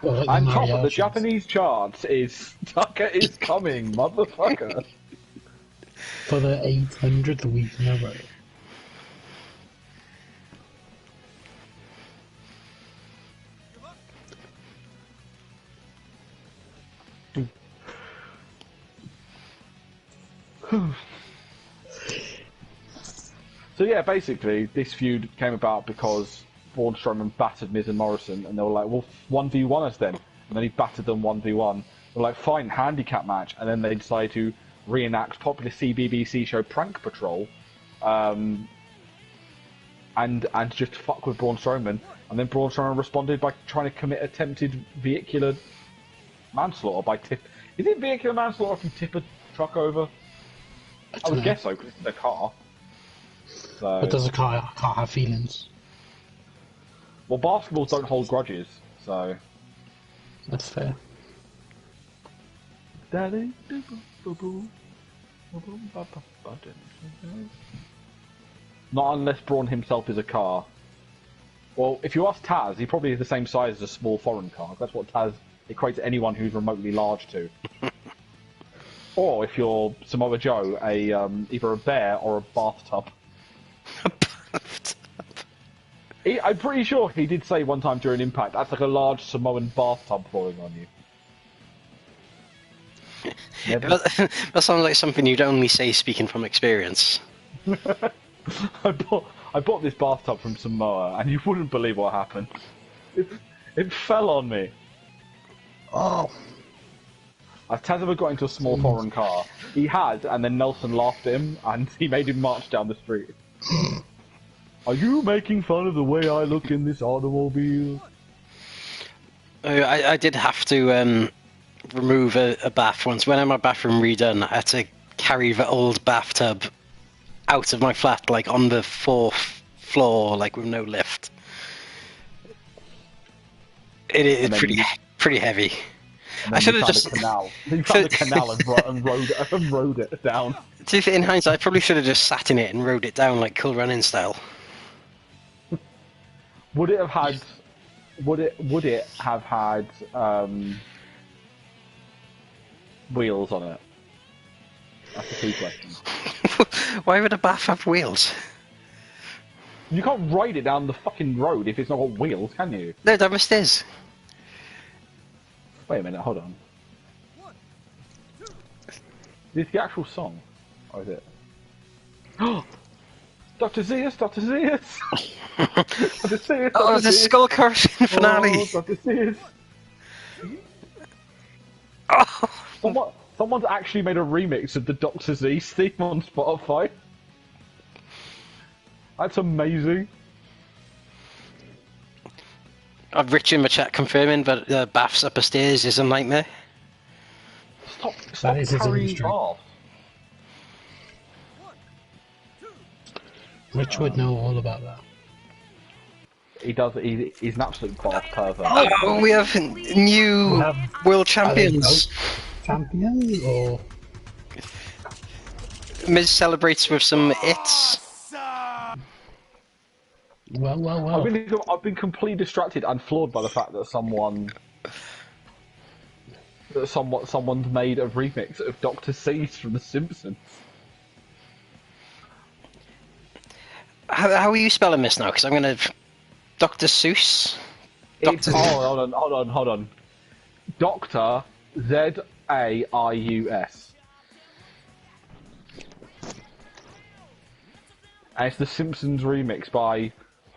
Or like And the top of the mariachis. Japanese charts is Tucker is coming, motherfucker. For the 800th week in a row. So yeah, basically, this feud came about because Braun Strowman battered Miz and Morrison, and they were like, well, 1v1 us then. And then he battered them 1v1. They're like, fine, handicap match. And then they decided to reenact popular CBBC show Prank Patrol, and just fuck with Braun Strowman. And then Braun Strowman responded by trying to commit attempted vehicular manslaughter by tip. Is it vehicular manslaughter if you tip a truck over? I would guess so, because it's a car. So, But does a car have feelings? well, basketballs don't hold grudges, so. That's fair. Not unless Braun himself is a car. Well, if you ask Taz, he probably is the same size as a small foreign car. That's what Taz equates anyone who's remotely large to. Or if you're Samoa Joe, either a bear or a bathtub. I'm pretty sure he did say one time during Impact, that's like a large Samoan bathtub falling on you. Never. That sounds like something you'd only say speaking from experience. I bought this bathtub from Samoa, and you wouldn't believe what happened. It fell on me. Oh! Has Taz ever got into a small foreign car? He had, and then Nelson laughed at him, and he made him march down the street. Are you making fun of the way I look in this automobile? I did have to remove a bath once. When I had my bathroom redone, I had to carry the old bathtub out of my flat, like on the 4th floor, like with no lift. It is pretty heavy. I should have just. You found a canal and rode it down. In hindsight, I probably should have just sat in it and rode it down like Cool Running style. Would it have had? Would it have had wheels on it? That's the key question. Why would a bath have wheels? You can't ride it down the fucking road if it's not got wheels, can you? No, that must is. Wait a minute, hold on. Is this the actual song? Or is it? Oh! Dr. Zeus! Dr. Zeus! Dr. Zeus! Oh, the Skull Crushing finale! Oh, Dr. Zeus! Oh. Someone's actually made a remix of the Dr. Zeus theme on Spotify. That's amazing. I've Rich in the chat confirming that baths upstairs is a nightmare. Stop That is his carrying industry. bath. Rich would know all about that. He does. He's an absolute bath pervert. Oh, we have new We have- world champions. Champion or Miz celebrates with some hits. well. I've been completely distracted and floored by the fact that someone's made a remix of Dr. Seuss from The Simpsons. How are you spelling this now? Because I'm gonna Dr. Seuss. Hold on. Doctor Zaius. And it's The Simpsons remix by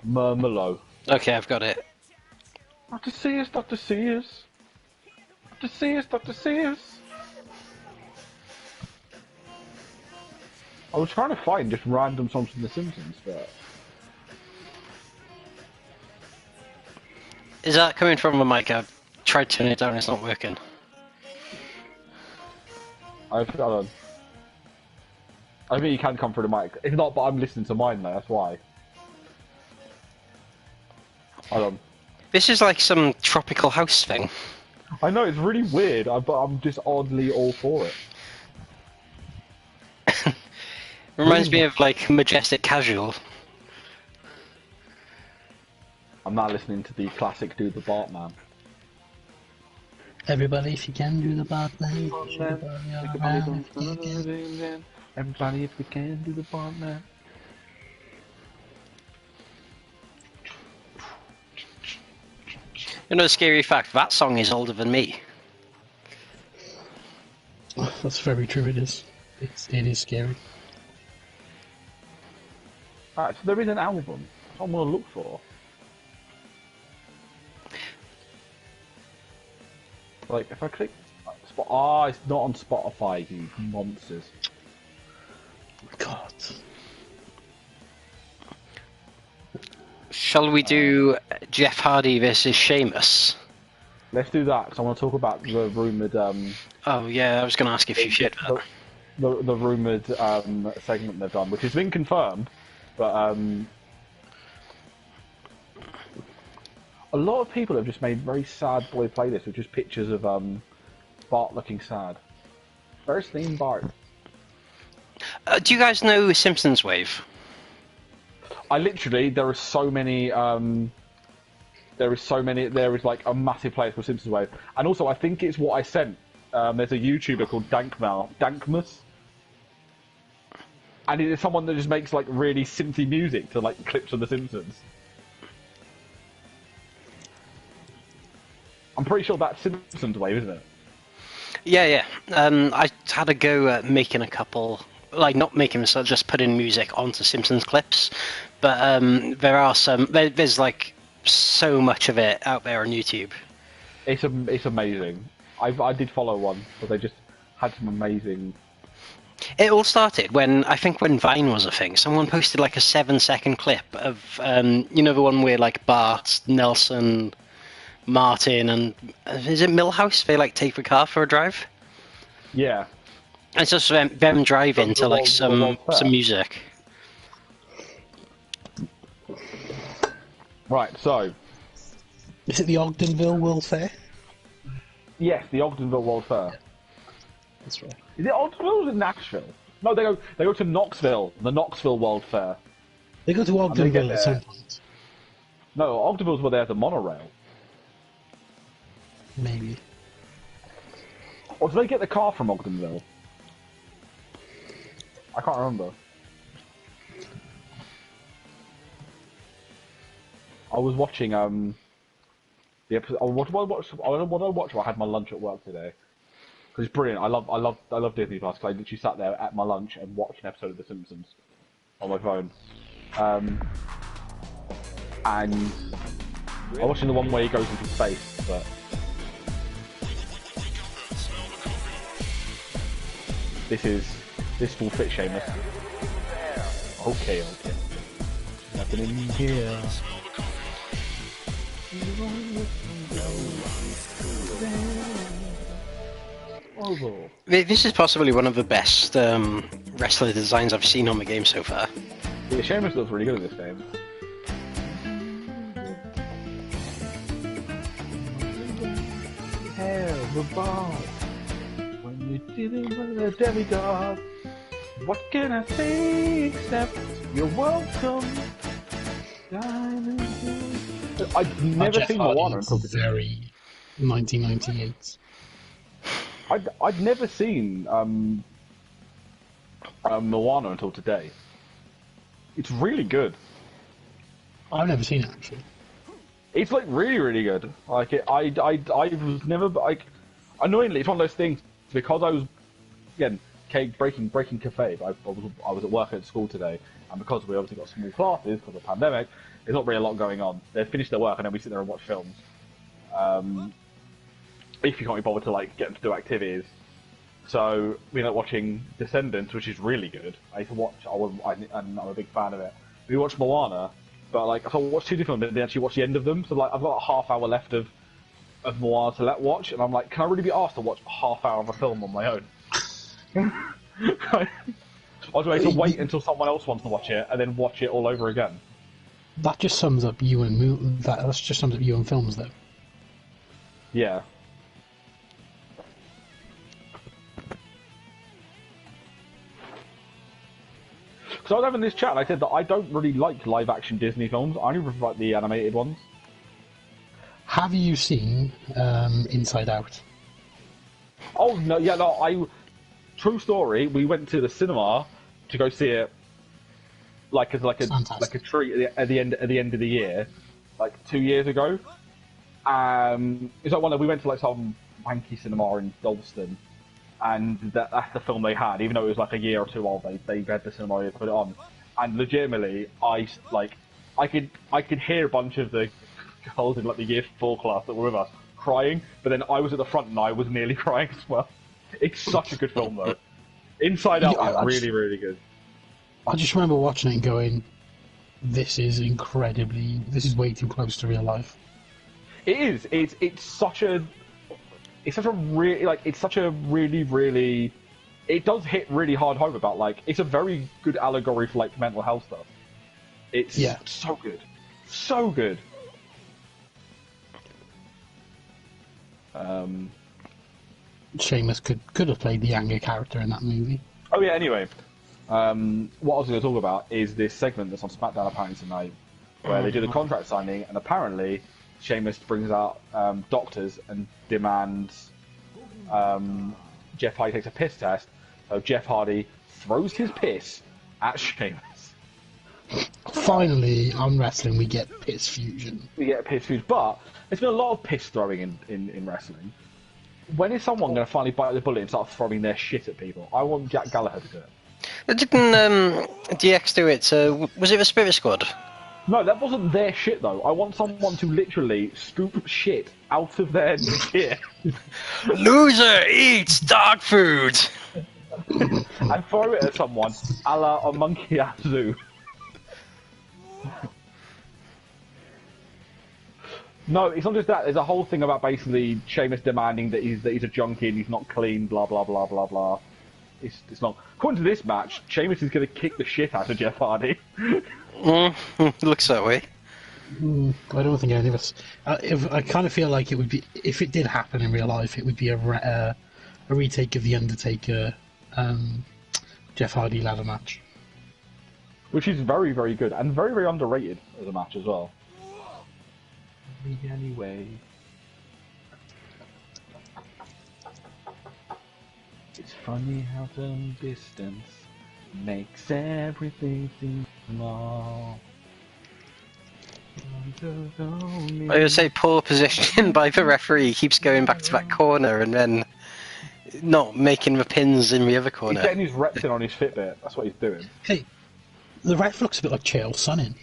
Murmelo. Okay, I've got it. Dr. Seuss, Dr. Seuss. Dr. Seuss, Dr. Seuss. I was trying to find just random songs from The Simpsons, but... Is that coming from a mic? I've tried turning it down, it's not working. Hold on. I think you can come through the mic. If not, but I'm listening to mine though, that's why. Hold on. This is like some tropical house thing. I know, it's really weird, but I'm just oddly all for it. Reminds me of like Majestic Casual. I'm not listening to the classic Do the Bartman. Everybody, if you can do the Bartman. Everybody, if we can do the Bartman. You know, a scary fact, that song is older than me. Oh, that's very true, it is. It is scary. Alright, so there is an album. That's what I'm going to look for. Like, if I click... it's not on Spotify, you monsters. God. Shall we do Jeff Hardy versus Sheamus? Let's do that, because I want to talk about the rumoured... Oh yeah, I was going to ask if you shared that. The rumoured segment they've done, which has been confirmed, but a lot of people have just made very sad boy playlists with just pictures of Bart looking sad. Very slim Bart. Do you guys know Simpsons Wave? I literally, there are so many, there is like a massive playlist for Simpsons Wave. And also, I think it's what I sent. There's a YouTuber called Dankmus. And it is someone that just makes like really synthy music to like clips of The Simpsons. I'm pretty sure that's Simpsons Wave, isn't it? Yeah. I had a go at making a couple, like not making them, so just putting music onto Simpsons clips. But there are some. There's like so much of it out there on YouTube. It's amazing. I did follow one, but they just had some amazing. It all started when Vine was a thing. Someone posted like a 7-second clip of the one where like Bart, Nelson, Martin, and is it Milhouse? They like take the car for a drive. Yeah. And it's just them driving to like some music. Right. So. Is it the Ogdenville World Fair? Yes, the Ogdenville World Fair. That's right. Is it Ogdenville or is it Nashville? No, they go to Knoxville, the Knoxville World Fair. They go to Ogdenville at some point. No, Ogdenville's where they have the monorail. Maybe. Or do they get the car from Ogdenville? I can't remember. I was watching the episode. What did I watch while I had my lunch at work today? Because it's brilliant. I love Disney Plus. Cause I literally sat there at my lunch and watched an episode of The Simpsons on my phone. And I'm watching the one where he goes into space, but this will fit Sheamus. Okay. Nothing in here. This is possibly one of the best wrestler designs I've seen on the game so far. Yeah, Sheamus looks really good in this game. Hell, the boss. When you didn't the demigod. What can I say except you're welcome? I've never seen Moana until today. Very 1998. I'd never seen Moana until today. It's really good. I've never seen it actually. It's like really good. Like I was never like. Annoyingly, it's one of those things because I was again breaking kayfabe. I was at work at school today, and because we obviously got small classes because of the pandemic, there's not really a lot going on. They finish their work and then we sit there and watch films. If you can't be bothered to like get them to do activities. So we ended up watching Descendants, which is really good. I used to watch. I'm a big fan of it. We watched Moana, but like so I watched two different films. Then actually watched the end of them. So like I've got a half hour left of Moana to watch, and I'm like, can I really be asked to watch a half hour of a film on my own? Or do I have to wait until someone else wants to watch it and then watch it all over again? That just sums up you and that just sums up you and films, though. Yeah. Because I was having this chat and I said that I don't really like live-action Disney films. I only like the animated ones. Have you seen Inside Out? Oh no, yeah, no. True story. We went to the cinema to go see it, like as like a treat at the end of the year, like 2 years ago. It's like one that we went to like some wanky cinema in Dalston, and that's the film they had. Even though it was like a year or two old, they had the cinema to put it on, and legitimately, I could hear a bunch of the girls in like the year 4 class that were with us crying, but then I was at the front and I was nearly crying as well. It's such a good film though. Inside Out is really, really good. I just remember watching it and going, this is way too close to real life. It is. It's such a really it does hit really hard home about like it's a very good allegory for like mental health stuff. It's so good. So good. Sheamus could have played the younger character in that movie. Oh yeah, anyway. What I was going to talk about is this segment that's on SmackDown apparently tonight, where they do the contract signing, and apparently Sheamus brings out doctors and demands Jeff Hardy takes a piss test, so Jeff Hardy throws his piss at Sheamus. Finally, on wrestling, we get piss fusion. We get a piss fusion, but there's been a lot of piss throwing in wrestling. When is someone going to finally bite the bullet and start throwing their shit at people? I want Jack Gallagher to do it. Didn't DX do it? Was it the Spirit Squad? No, that wasn't their shit though. I want someone to literally scoop shit out of their shit. Loser eats dog food! And throw it at someone, a la a monkey at zoo. No, it's not just that. There's a whole thing about basically Sheamus demanding that he's a junkie and he's not clean, blah blah blah blah blah. It's not. According to this match, Sheamus is going to kick the shit out of Jeff Hardy. Looks that way. I don't think any of us. I kind of feel like it would be, if it did happen in real life, it would be a retake of the Undertaker Jeff Hardy ladder match, which is very very good and very very underrated as a match as well. Anyway, it's funny how the distance makes everything seem small. I would say poor position by the referee. He keeps going back to that corner and then not making the pins in the other corner. He's getting his reps in on his Fitbit. That's what he's doing. Hey, the ref looks a bit like Chael Sonnen.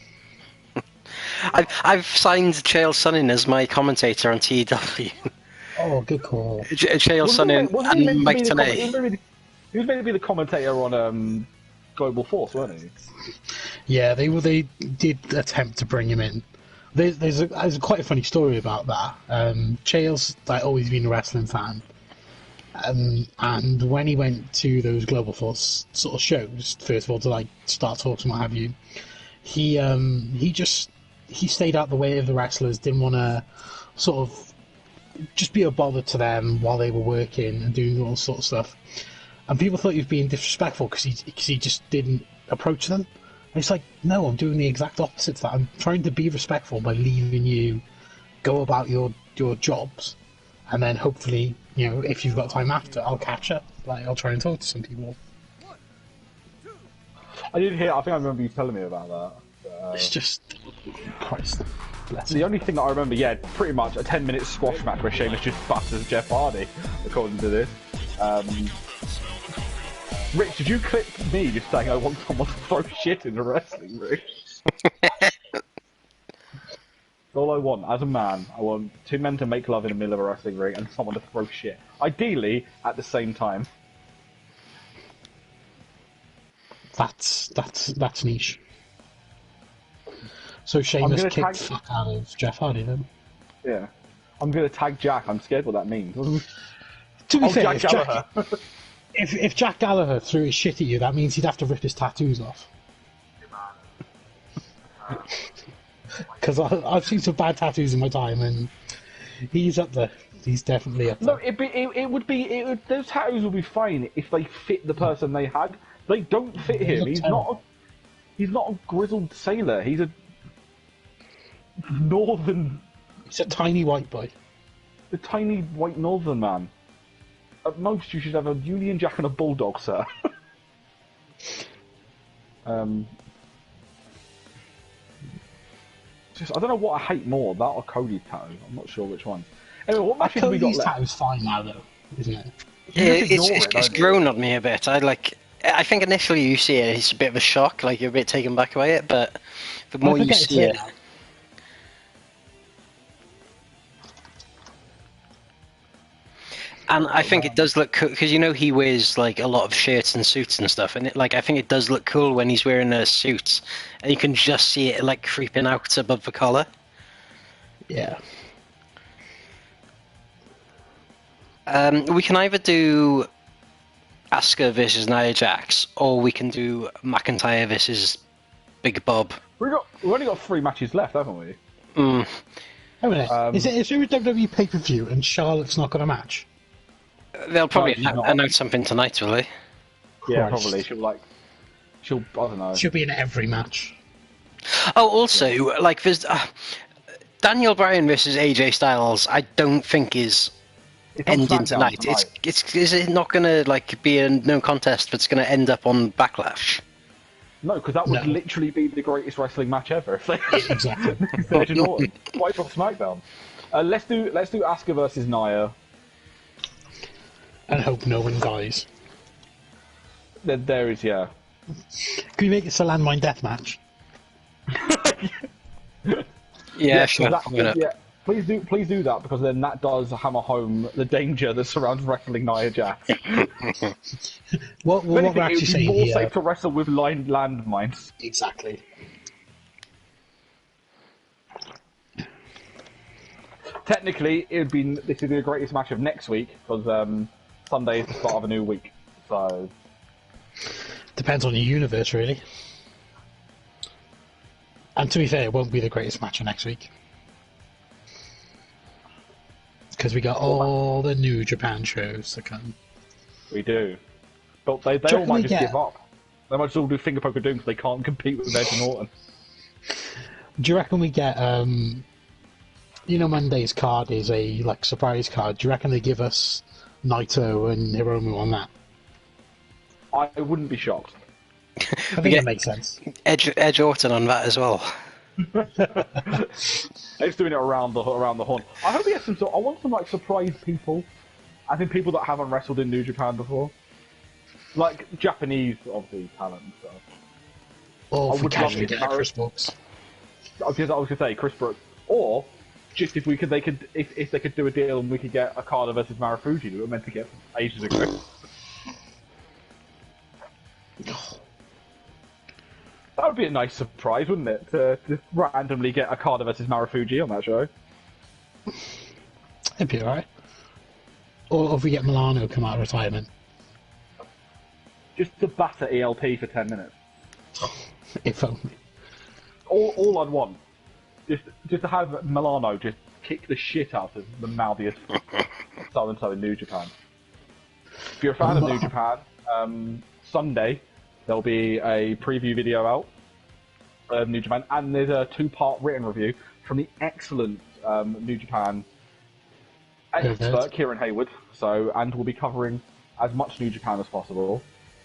I've signed Chael Sonnen as my commentator on TW. Oh, good call. Chael Sonnen and Mike Tenay. He was meant to be the commentator on Global Force, weren't he? Yeah, they did attempt to bring him in. There's quite a funny story about that. Chael's always been a wrestling fan, and when he went to those Global Force sort of shows, first of all to start talks and what have you, he stayed out the way of the wrestlers. Didn't want to sort of just be a bother to them while they were working and doing all sort of stuff. And people thought he was being disrespectful because he just didn't approach them. And it's like, no, I'm doing the exact opposite to that. I'm trying to be respectful by leaving you go about your jobs, and then hopefully, if you've got time after, I'll catch up. I'll try and talk to some people. I did hear. I think I remember you telling me about that. It's just Christ. Bless the only thing that I remember, pretty much a 10-minute squash match where Sheamus just butters Jeff Hardy, according to this. Rich, did you clip me just saying I want someone to throw shit in the wrestling ring? All I want, as a man, I want 2 men to make love in the middle of a wrestling ring and someone to throw shit. Ideally, at the same time. That's niche. So Sheamus kicked the fuck out of Jeff Hardy then? Yeah. I'm going to tag Jack. I'm scared what that means. To be fair, If Jack Gallagher threw his shit at you, that means he'd have to rip his tattoos off. Because I've seen some bad tattoos in my time, and he's up there. He's definitely up there. No, those tattoos would be fine if they fit the person they had. They don't fit him. He's not a grizzled sailor. He's a northern. He's a tiny white boy. The tiny white northern man. At most, you should have a Union Jack and a Bulldog, sir. Just, I don't know what I hate more, that or Cody's tattoo. I'm not sure which one. Anyway, what matches we got Cody's left? tattoo's fine now, though, isn't it? Yeah, it's grown on me a bit. I think initially you see it, it's a bit of a shock, like you're a bit taken back by it, but the more you see it... And I think it does look cool, because he wears like a lot of shirts and suits and stuff, and I think it does look cool when he's wearing a suit, and you can just see it like creeping out above the collar. Yeah. We can either do Asuka versus Nia Jax, or we can do McIntyre versus Big Bob. We've only got 3 matches left, haven't we? Mm. Wait a minute. Is there a WWE pay-per-view and Charlotte's not got a match? They'll probably announce something tonight, will they? Yeah, probably. She'll. I don't know. She'll be in every match. Oh, also, like there's Daniel Bryan versus AJ Styles. I don't think is ending tonight. Is it not gonna be a no contest, but it's gonna end up on Backlash? No, because that would literally be the greatest wrestling match ever. If they Exactly. Edge and Orton wipe off SmackDown. Let's do Asuka versus Nia. And hope no one dies. There is, yeah. Can we make it a landmine death match? Yeah, sure. Yeah, please do that, because then that does hammer home the danger that surrounds wrestling Nia Jax. What we're actually saying more here... safe to wrestle with landmines. Exactly. Technically, this would be the greatest match of next week, because Sunday is the start of a new week. So depends on your universe, really. And to be fair, it won't be the greatest match of next week, because we got all the New Japan shows to come. We do, but they all might just give up. They might just all do finger poke of doom because they can't compete with Edge and Orton. Do you reckon we get Monday's card is a surprise card? Do you reckon they give us Naito and Hiromu on that? I wouldn't be shocked. I think that makes sense. Edge Orton on that as well. Edge doing it around the horn. I hope he has some I want some surprise people. I think people that haven't wrestled in New Japan before, like Japanese, obviously talent and stuff. Or if we casually get Chris Brooks. I was gonna say Chris Brooks, or just if they could do a deal and we could get Okada versus Marufuji that we were meant to get ages ago. That would be a nice surprise, wouldn't it? To just randomly get Okada versus Marufuji on that show. It'd be alright. Or if we get Milano come out of retirement. Just to batter ELP for 10 minutes. If only. All I'd want. Just to have Milano just kick the shit out of the mouthiest so-and-so in New Japan. If you're a fan of New Japan, Sunday there'll be a preview video out of New Japan, and there's a 2-part written review from the excellent New Japan expert, Kieran Hayward. And we'll be covering as much New Japan as possible.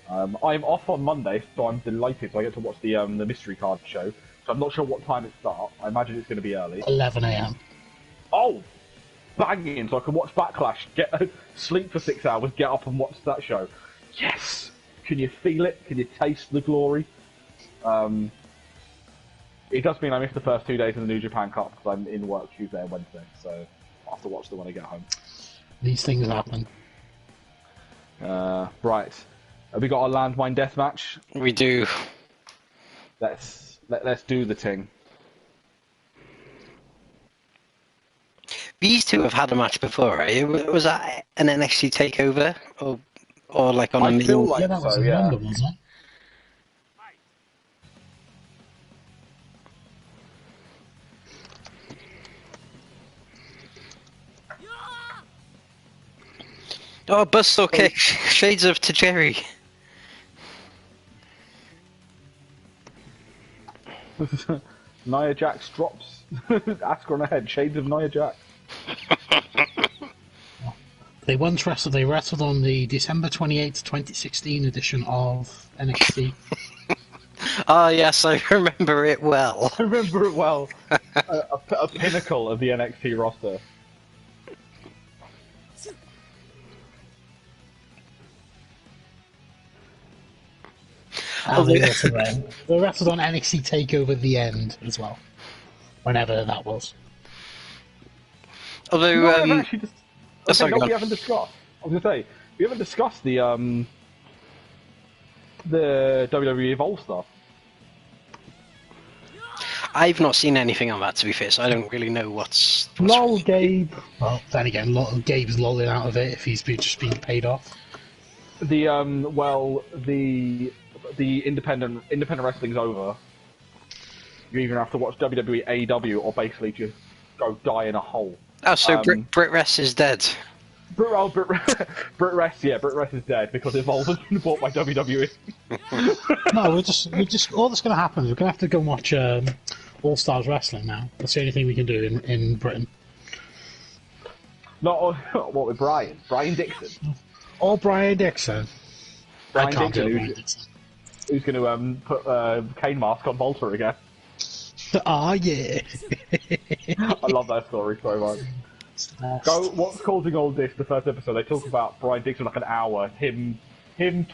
I'm off on Monday, so I'm delighted. So I get to watch the mystery card show. So I'm not sure what time it starts. I imagine it's going to be early. 11 AM. Oh, banging! So I can watch Backlash, sleep for 6 hours, get up and watch that show. Yes! Can you feel it? Can you taste the glory? It does mean I missed the first 2 days of the New Japan Cup because I'm in work Tuesday and Wednesday, so I'll have to watch them when I get home. These things happen. Right. Have we got a landmine death match? We do. Let's do the thing. These two have had a match before, right? Was that an NXT takeover? or like on a I main. feel like Yeah, that was so. in Yeah. London, wasn't it? Oh, Buzzsaw kick! Shades of Tajiri. Nia Jax drops Asuka on her head. Shades of Nia Jax. They once wrestled. They wrestled on the December 28th, 2016 edition of NXT. Ah, yes, I remember it well. I remember it well. A pinnacle of the NXT roster. And they wrestled on NXT Takeover The End as well, whenever that was. Although, No, we haven't actually sorry, no, go we on. haven't discussed. I was gonna say we haven't discussed the WWE Evolve stuff. I've not seen anything on that, to be fair, so I don't really know what's Lol, Gabe. Well, then again, Gabe's lolling out of it if he's just being paid off. The the independent wrestling's over. You either have to watch WWE AEW or basically just go die in a hole. Oh, so Brit Rest is dead. Brit Rest is dead because Evolve has been bought by WWE. No, we're just all that's going to happen is we're going to have to go and watch All Stars Wrestling now. That's the only thing we can do in Britain. Not what with Brian Dixon. Or Brian Dixon. Brian I can't Dixon, do Brian Dixon. Who's going to put Kane mask on Volta again? Ah, yeah. I love that story so much. Go. What's causing all this? The first episode, they talk about Brian Dixon like an hour. Him,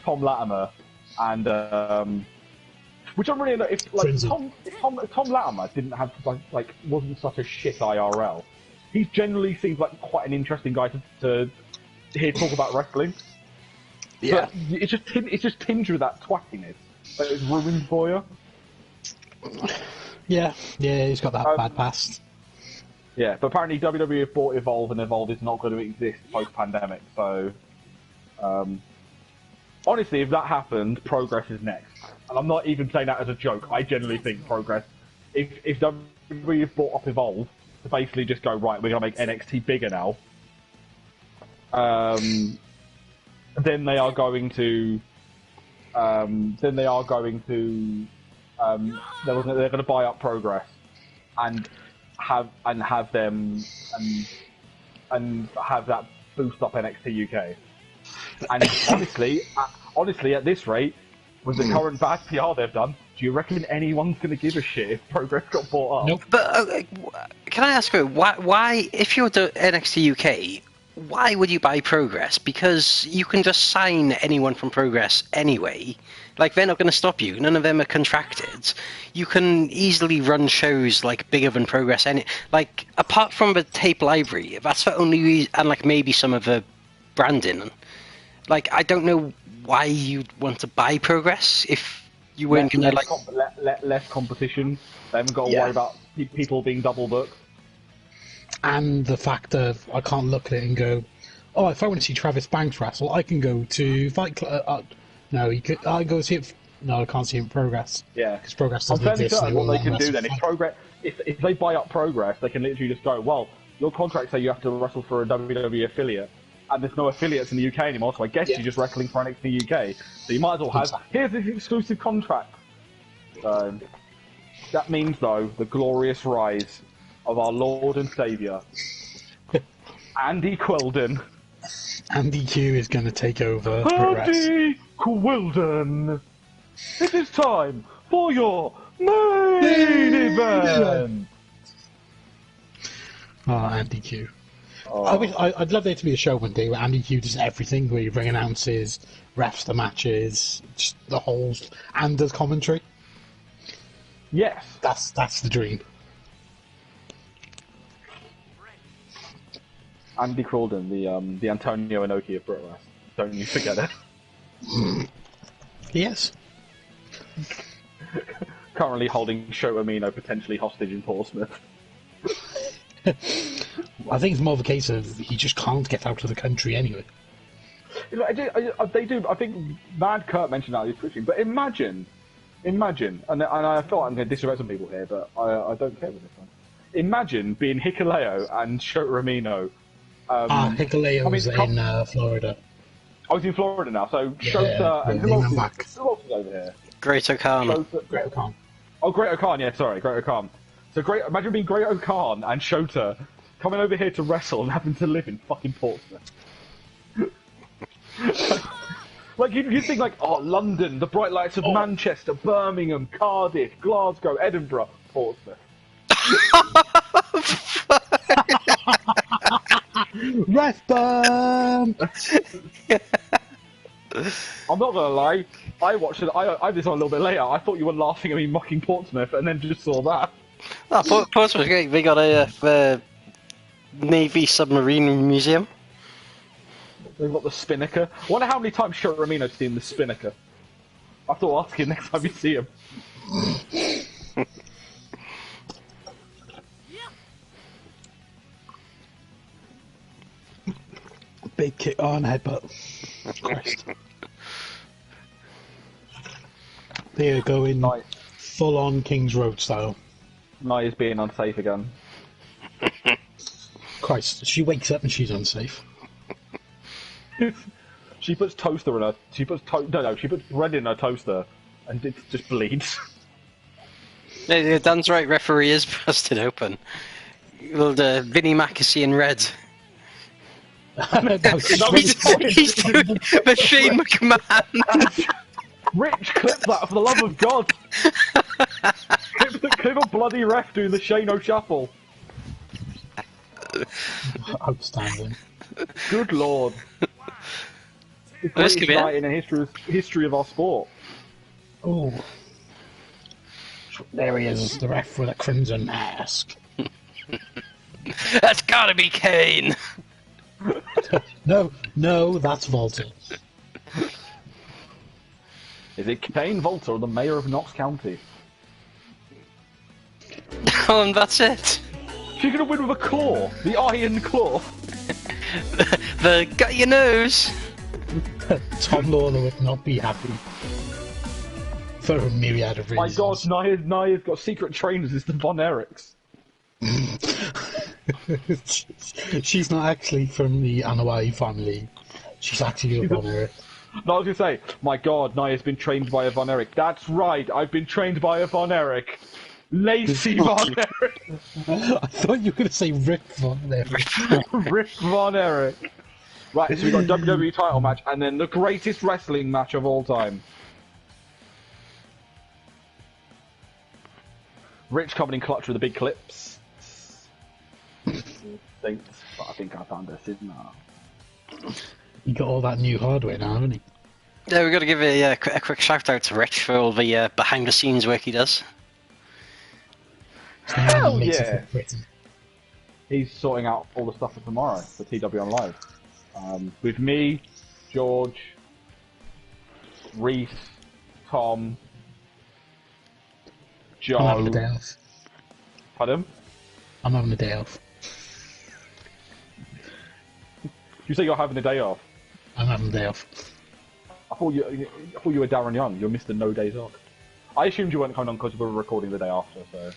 Tom Latimer, and which I really know if like Tom Latimer didn't have like wasn't such a shit IRL. He generally seems like quite an interesting guy to hear talk about wrestling. Yeah. But it's just tinged with that twattiness that is ruined for you. Yeah, he's got that bad past. Yeah, but apparently WWE have bought Evolve, and Evolve is not going to exist post-pandemic. So, honestly, if that happened, Progress is next. And I'm not even saying that as a joke. I genuinely think Progress. If WWE have bought up Evolve to basically just go right, we're going to make NXT bigger now. Then they are going to. They're going to buy up Progress, and have them and have that boost up NXT UK. And honestly, at this rate, with the current bad PR they've done, do you reckon anyone's going to give a shit if Progress got bought up? Nope. But can I ask you, why if you're the NXT UK, why would you buy Progress? Because you can just sign anyone from Progress anyway. Like, they're not going to stop you. None of them are contracted. You can easily run shows, like, bigger than Progress. Like, apart from the tape library, that's the only reason, and, like, maybe some of the branding. Like, I don't know why you'd want to buy Progress if you weren't going to, like... less competition. They haven't got to worry about people being double booked. And the fact of I can't look at it and go, oh, if I want to see Travis Banks wrestle, I can go to Fight Club. No, I go see it. No, I can't see it in Progress. Yeah, because Progress I'm doesn't fairly exist. certain what they can do then. If they buy up Progress, they can literally just go, well, your contract say you have to wrestle for a WWE affiliate, and there's no affiliates in the UK anymore, so I guess you're just wrestling for NXT UK. So you might as well have, here's this exclusive contract. So, that means, though, the glorious rise of our Lord and Saviour, Andy Quildan. Andy Q is going to take over. Andy Quildan! It is time for your main event! Oh, Andy Q. Oh. I'd love there to be a show one day where Andy Q does everything, where he ring announces, refs the matches, just the whole, and does commentary. Yes. That's the dream. Andy Quildan, the Antonio Inoki of Brit West. Don't you forget it. Yes. Currently holding Shota Umino potentially hostage in Portsmouth. I think it's more of a case of he just can't get out of the country anyway. They do. I think Mad Kurt mentioned that he's twitching, but imagine, and I thought I'm going to disrespect some people here, but I don't care with this one. Imagine being Hikuleo and Shota Umino. Hikuleo was in Florida. I was in Florida now, so Shota and who else is over here? Great O'Khan. Great O'Khan. Oh, Great O'Khan, yeah, sorry, Great O'Khan. So imagine being Great O'Khan and Shota coming over here to wrestle and having to live in fucking Portsmouth. Like you think like, oh, London, the bright lights of Manchester, Birmingham, Cardiff, Glasgow, Edinburgh, Portsmouth. Ref burn! I'm not gonna lie, I watched it. I did this on a little bit later. I thought you were laughing at me mocking Portsmouth, and then just saw that. Oh, Portsmouth's great. They got a Navy submarine museum. They've got the Spinnaker. I wonder how many times Shota Umino's seen the Spinnaker. I thought ask him next time you see him. Big kick on headbutt. Christ. They're going full on King's Road style. Naya's being unsafe again. Christ, she wakes up and she's unsafe. She puts toaster in her. She puts she puts bread in her toaster, and it just bleeds. Yeah, Dan's right. Referee is busted open. Well, the Vinnie Mackesy in red. He's doing the Shane McMahon. Rich, clip that for the love of God. clip a bloody ref doing the Shane O'Shuffle. Outstanding. Good lord. The greatest night in the history of our sport. Oh. There he is, the ref with a crimson mask. That's gotta be Kane. No, that's Volta. Is it Kane, Volta, or the mayor of Knox County? Oh, and that's it. She's gonna win with a claw, the iron claw. the got your nose. Tom Lawler would not be happy. For a myriad of reasons. My God, Naya's got secret trainers. It's the Von Erichs. She's not actually from the Anoa'i family. She's actually a Von Erich. No, I was going to say, my God, Naya's been trained by a Von Erich. That's right, I've been trained by a Von Erich. Lacey Von Erich. I thought you were going to say Rip Von Erich. Rip Von Erich. Right, so we've got a WWE title match, and then the greatest wrestling match of all time. Rich coming in clutch with the big clips. I think I found this, isn't I? You got all that new hardware now, haven't you? Yeah, we've got to give a quick shout out to Rich for all the behind the scenes work he does. Hell yeah! He's sorting out all the stuff for tomorrow for TW on Live. With me, George, Rhys, Tom, Joe. I'm having a day off. Pardon? I'm having a day off. You say you're having a day off? I'm having a day off. I thought you were Darren Young. You're Mr. No Days Off. I assumed you weren't coming on because we were recording the day after, so...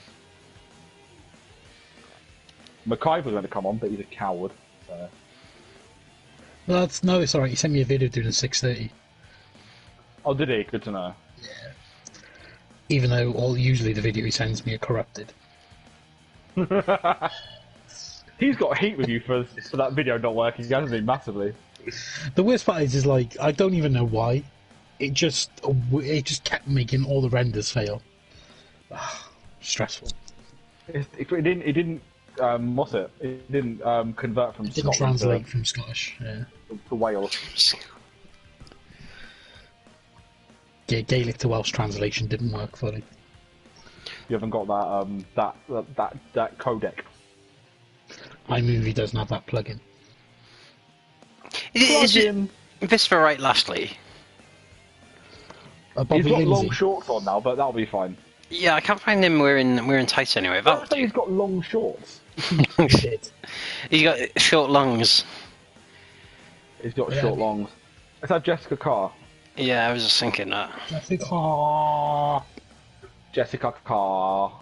Mackay was going to come on, but he's a coward, so... Well, no, it's alright. He sent me a video doing a 6:30. Oh, did he? Good to know. Yeah. Even though usually the video he sends me are corrupted. He's got heat with you for that video not working, hasn't he? Massively. The worst part is like, I don't even know why. It just kept making all the renders fail. Stressful. It didn't what's it? It didn't convert from It didn't Scotland translate from Scottish, yeah. to Wales. Yeah, Gaelic to Welsh translation didn't work fully. You haven't got that codec. iMovie doesn't have that plugin. Is it this for right, lastly? Bobby He's got Lindsay. long shorts on now, but that'll be fine. Yeah, I can't find him wearing tights anyway. I say he's got long shorts. Shit. He's got short lungs. He's got Yeah, short longs. Is that Jessica Carr? Yeah, I was just thinking that. Jessica Carr.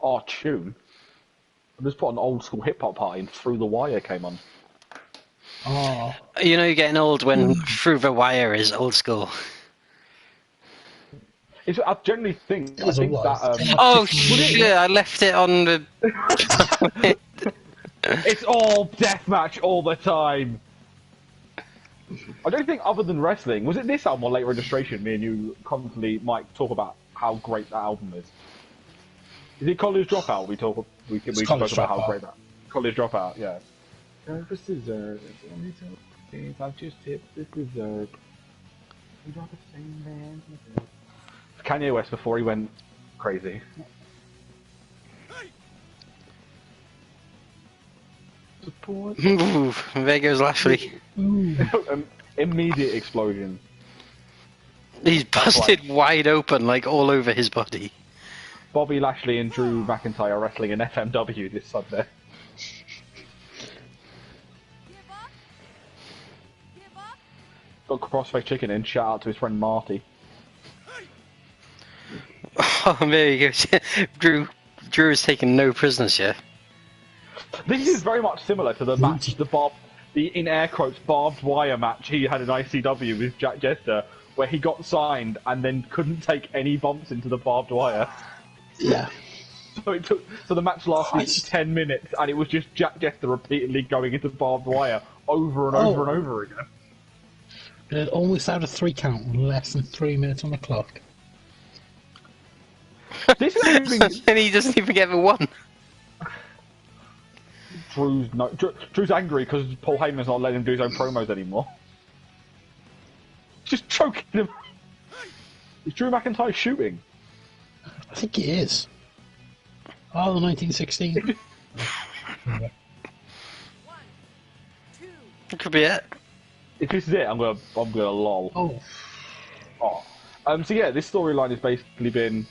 Oh, tune. I just put an old school hip hop party and Through the Wire came on. Oh. You know, you're getting old when Through the Wire is old school. I generally think It was that. Oh shit! I left it on the. It's all deathmatch all the time. I don't think, other than wrestling, was it this album or Late Registration? Me and you constantly might talk about how great that album is. Is it College Dropout? We spoke about how great that College Dropout. Yeah. For scissors, I've just tipped the dessert. We got the same man. Kanye West before he went crazy. Support. Ooh, there goes Lashley. Immediate explosion. He's busted wide open, like all over his body. Bobby Lashley and Drew McIntyre are wrestling in FMW this Sunday. Got Crossface Chicken in. Shout out to his friend Marty. Oh, there he goes. Drew has taken no prisoners yet. This is very much similar to the match, the in air quotes barbed wire match he had in ICW with Jack Jester, where he got signed and then couldn't take any bumps into the barbed wire. Yeah. So the match lasted 10 minutes, and it was just Jack Jester repeatedly going into barbed wire over and over and over again. It almost out of 3 count, with less than 3 minutes on the clock. This is And he doesn't even get the one. Drew's angry because Paul Heyman's not letting him do his own promos anymore. Just choking him. Is Drew McIntyre shooting? I think he is. Oh, the 1916. That could be it. If this is it, I'm gonna lol. So yeah, this storyline has basically been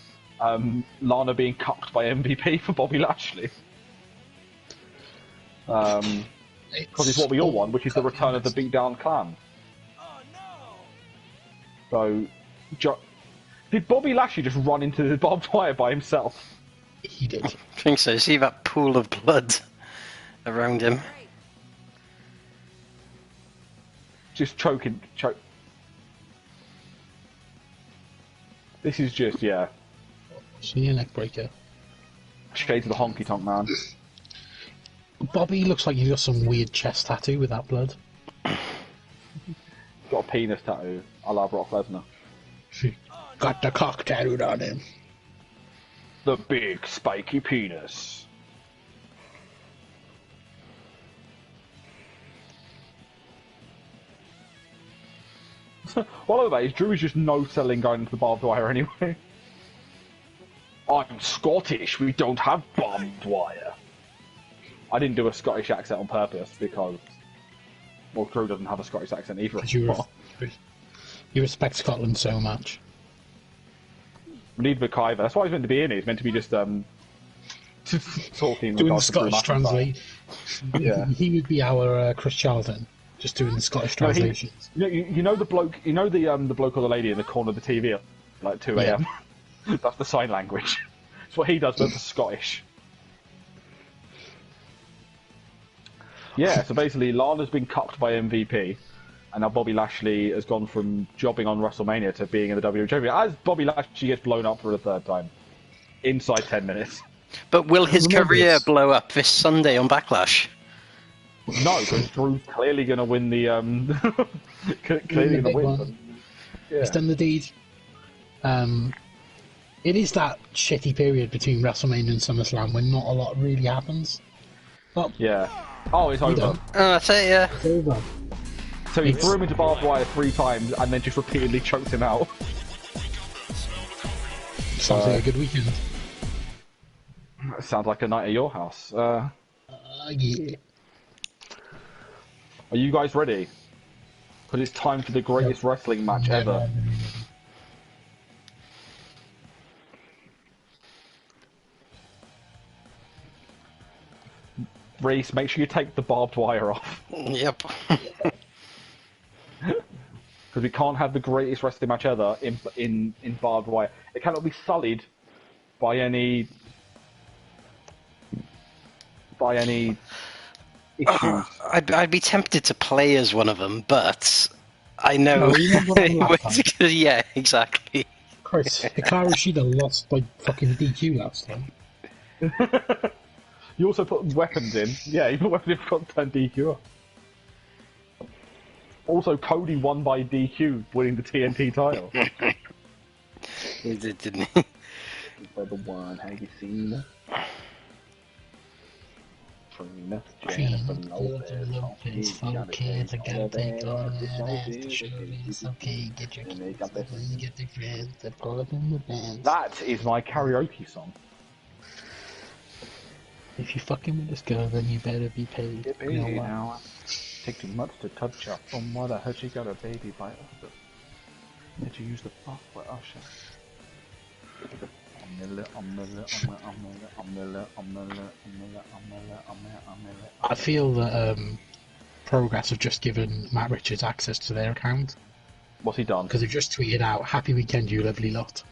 Lana being cucked by MVP for Bobby Lashley. Because it's what we all want, which is the return of the Beatdown Clan. So, did Bobby Lashley just run into the barbed wire by himself? He did. I think so. See that pool of blood around him? Just choking. This is just, yeah. See a neck breaker. Shades of the honky tonk man. Bobby looks like he's got some weird chest tattoo with that blood. Got a penis tattoo, a la Brock Lesnar. Got the cock tattooed on him. The big spiky penis. What I love about it is Drew is just no-selling going into the barbed wire anyway. I'm Scottish, we don't have barbed wire. I didn't do a Scottish accent on purpose because, well, Drew doesn't have a Scottish accent either. You respect Scotland so much. We need McIver. That's why he's meant to be in it. He's meant to be just talking. Doing the Scottish translation. Yeah. He would be our Chris Charlton, just doing the Scottish translations. You know the bloke. You know the bloke or the lady in the corner of the TV at like 2 a.m. Yeah. That's the sign language. It's what he does, but for Scottish. Yeah, so basically, Lana's been cupped by MVP, and now Bobby Lashley has gone from jobbing on WrestleMania to being in the WWE Championship, as Bobby Lashley gets blown up for the 3rd time, inside 10 minutes. But will his career blow up this Sunday on Backlash? No, because Drew's clearly going to win the... clearly going to win. Yeah. He's done the deed. It is that shitty period between WrestleMania and SummerSlam when not a lot really happens. But yeah. Oh, it's over. Oh, that's it, yeah. It's over. So he threw him into barbed wire 3 times and then just repeatedly choked him out. Sounds like a good weekend. Sounds like a night at your house. Yeah. Are you guys ready? Because it's time for the greatest wrestling match ever. Rhys, make sure you take the barbed wire off. Yep. Because we can't have the greatest wrestling match ever in barbed wire. It cannot be sullied by any issues. I'd be tempted to play as one of them, but I know. No, you remember that last time? Yeah, exactly. Chris, Hikaru Shida lost by fucking DQ last time. You also put weapons in. Yeah, you put weapons in for turn DQ. Also, Cody won by DQ, winning the TNT title. He did, didn't he? For the one, have you seen her? Trina, Jennifer Jennifer Lopez, okay, I gotta take all that ass to show you it's okay. Get your kids, get your friends, to pull up in the bands. That is my karaoke song. If you fucking with this girl, then you better be paid. Get paid now. Take too much to touch her. From what I heard, she got a baby by Usher. Did you use the fuck by Usher? I feel that Progress have just given Matt Richards access to their account. What's he done? Because they've just tweeted out, "Happy weekend, you lovely lot."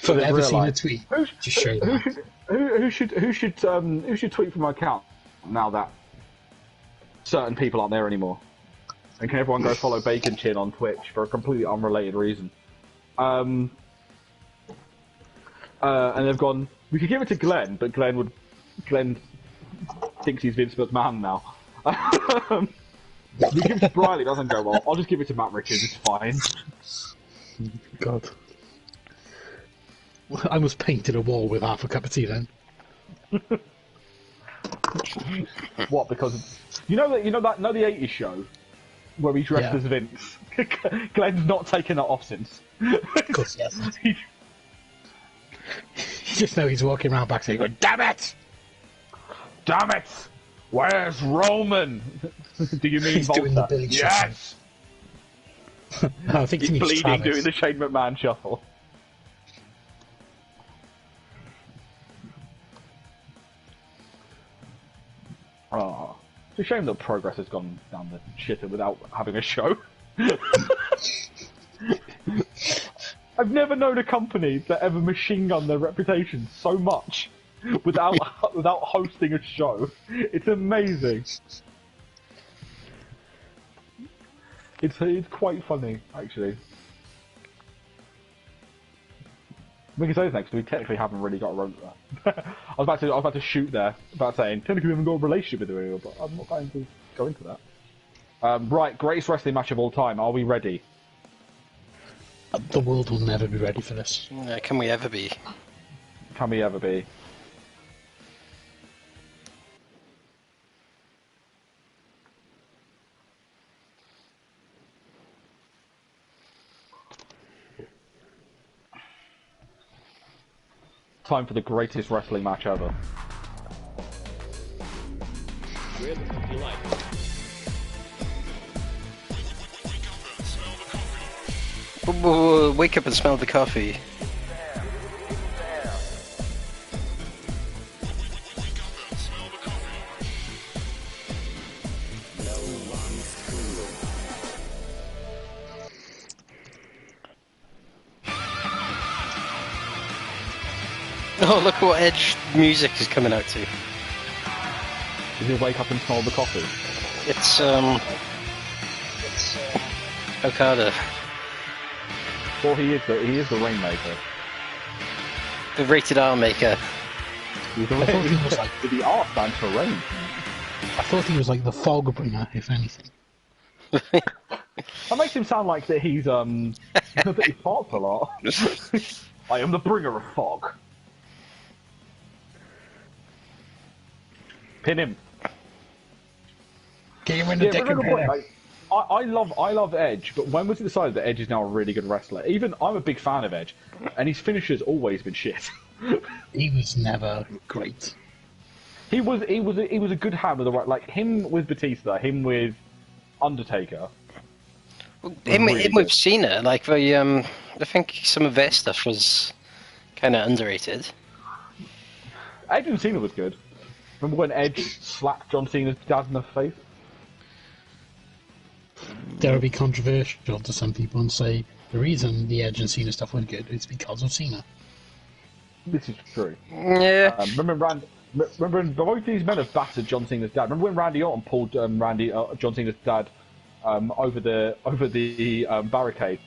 So they've ever seen a realised. tweet? Just show that. Who should tweet from my account now that certain people aren't there anymore? And can everyone go follow Bacon Chin on Twitch for a completely unrelated reason? And they've gone, we could give it to Glenn, but Glenn thinks he's Vince McMahon now. We give it to Briley, it doesn't go well. I'll just give it to Matt Richards, it's fine. God. I almost painted a wall with half a cup of tea then. What? Because you know the 80s show where he dressed as Vince. Glenn's not taken that off since. Of course, yes. You just know he's walking around backstage going, "Damn it! Damn it! Where's Roman?" Do you mean He's Volta? doing the Billy Yes. No, I think He's he means bleeding, Travis. doing the Shane McMahon shuffle. Oh, it's a shame that Progress has gone down the shitter without having a show. I've never known a company that ever machine gun their reputation so much without hosting a show. It's amazing. It's quite funny, actually. We can say this next, because we technically haven't really got a rope there. I was about to shoot there, about saying, technically we haven't got a relationship with her, but I'm not going to go into that. Right, greatest wrestling match of all time. Are we ready? The world will never be ready for this. Can we ever be? Can we ever be? Time for the greatest wrestling match ever. Where the fuck do you like? Wake up and smell the coffee. Oh, look what Edge music is coming out to. Did you wake up and smell the coffee? It's Okada, Well, he is the Rainmaker. the rated R maker. He's the I thought he was like, the art stands for rain. I thought he was like the fog bringer, if anything. That makes him sound like that he's that he farts a lot. I am the bringer of fog. Pin him. Get him in the dick and but pin him. like, I love Edge, but when was it decided that Edge is now a really good wrestler? Even I'm a big fan of Edge, and his finisher's always been shit. He was never great. He was a good hand with the right, like him with Batista, him with Undertaker. Him really with good. Cena, like I think some of their stuff was kind of underrated. Edge and Cena was good. Remember when Edge slapped John Cena's dad in the face? That'll be controversial to some people and say the reason the Edge and Cena stuff went good is because of Cena. This is true. Yeah. Remember when both these men have battered John Cena's dad? Remember when Randy Orton pulled John Cena's dad over the barricade,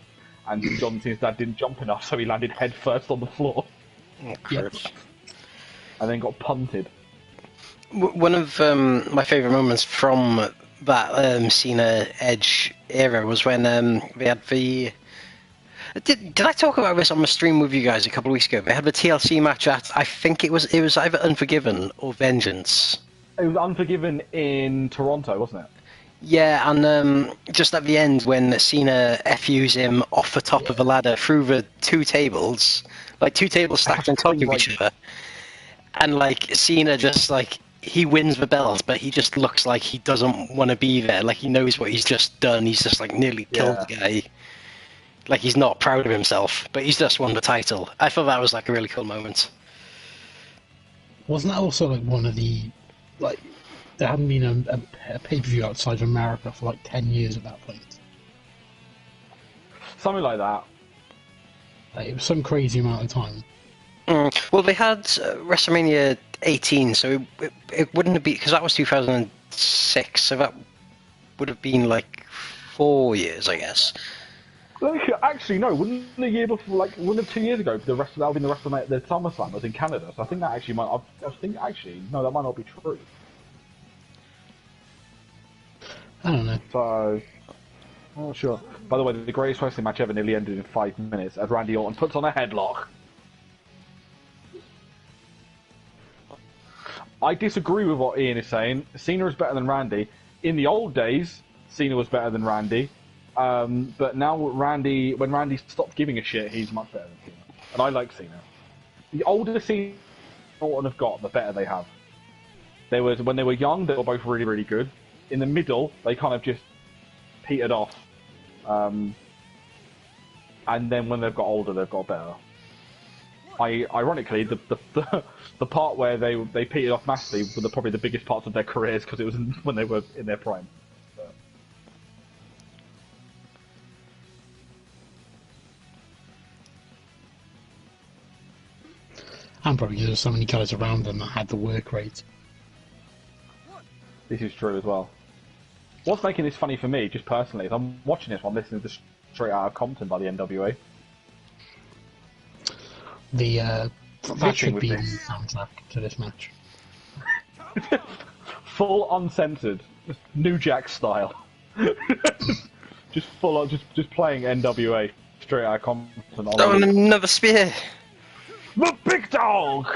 and John Cena's dad didn't jump enough, so he landed head first on the floor, Yep. and then got punted. One of my favourite moments from that Cena Edge era was when they had the. Did I talk about this on the stream with you guys a couple of weeks ago? They had the TLC match at, I think it was either Unforgiven or Vengeance. It was Unforgiven in Toronto, wasn't it? Yeah, and just at the end when Cena FUs him off the top of the ladder through the two tables stacked on top of each other, and like Cena just like he wins the belt, but he just looks like he doesn't want to be there. Like he knows what he's just done. He's just like nearly killed the guy. Like he's not proud of himself, but he's just won the title. I thought that was like a really cool moment. Wasn't that also like one of the like there hadn't been a pay-per-view outside of America for like 10 years at that point? Something like that. Like, it was some crazy amount of time. Well, they had WrestleMania 18, so it wouldn't have been because that was 2006, so that would have been like 4 years, I guess. Actually, no. Wouldn't the year before, like, wouldn't 2 years ago, that would have been the WrestleMania, the SummerSlam was in Canada. So I think that actually might. I think actually, no, that might not be true. I don't know. So, I'm not sure. By the way, the greatest wrestling match ever nearly ended in 5 minutes as Randy Orton puts on a headlock. I disagree with what Ian is saying. Cena is better than Randy. In the old days, Cena was better than Randy. But now when Randy stopped giving a shit, he's much better than Cena. And I like Cena. The older Cena and Orton have got, the better they have. When they were young, they were both really, really good. In the middle, they kind of just petered off. And then when they've got older, they've got better. Ironically, the part where they petered off massively were probably the biggest parts of their careers because it was when they were in their prime. And probably because there were so many guys around them that had the work rate. This is true as well. What's making this funny for me, just personally, is I'm watching this while I'm listening to Straight Outta Compton by the NWA. That should be on the soundtrack to this match. Full uncensored, just New Jack style. Just full on, just playing NWA Straight Outta Compton. Oh, and another spear! The big dog!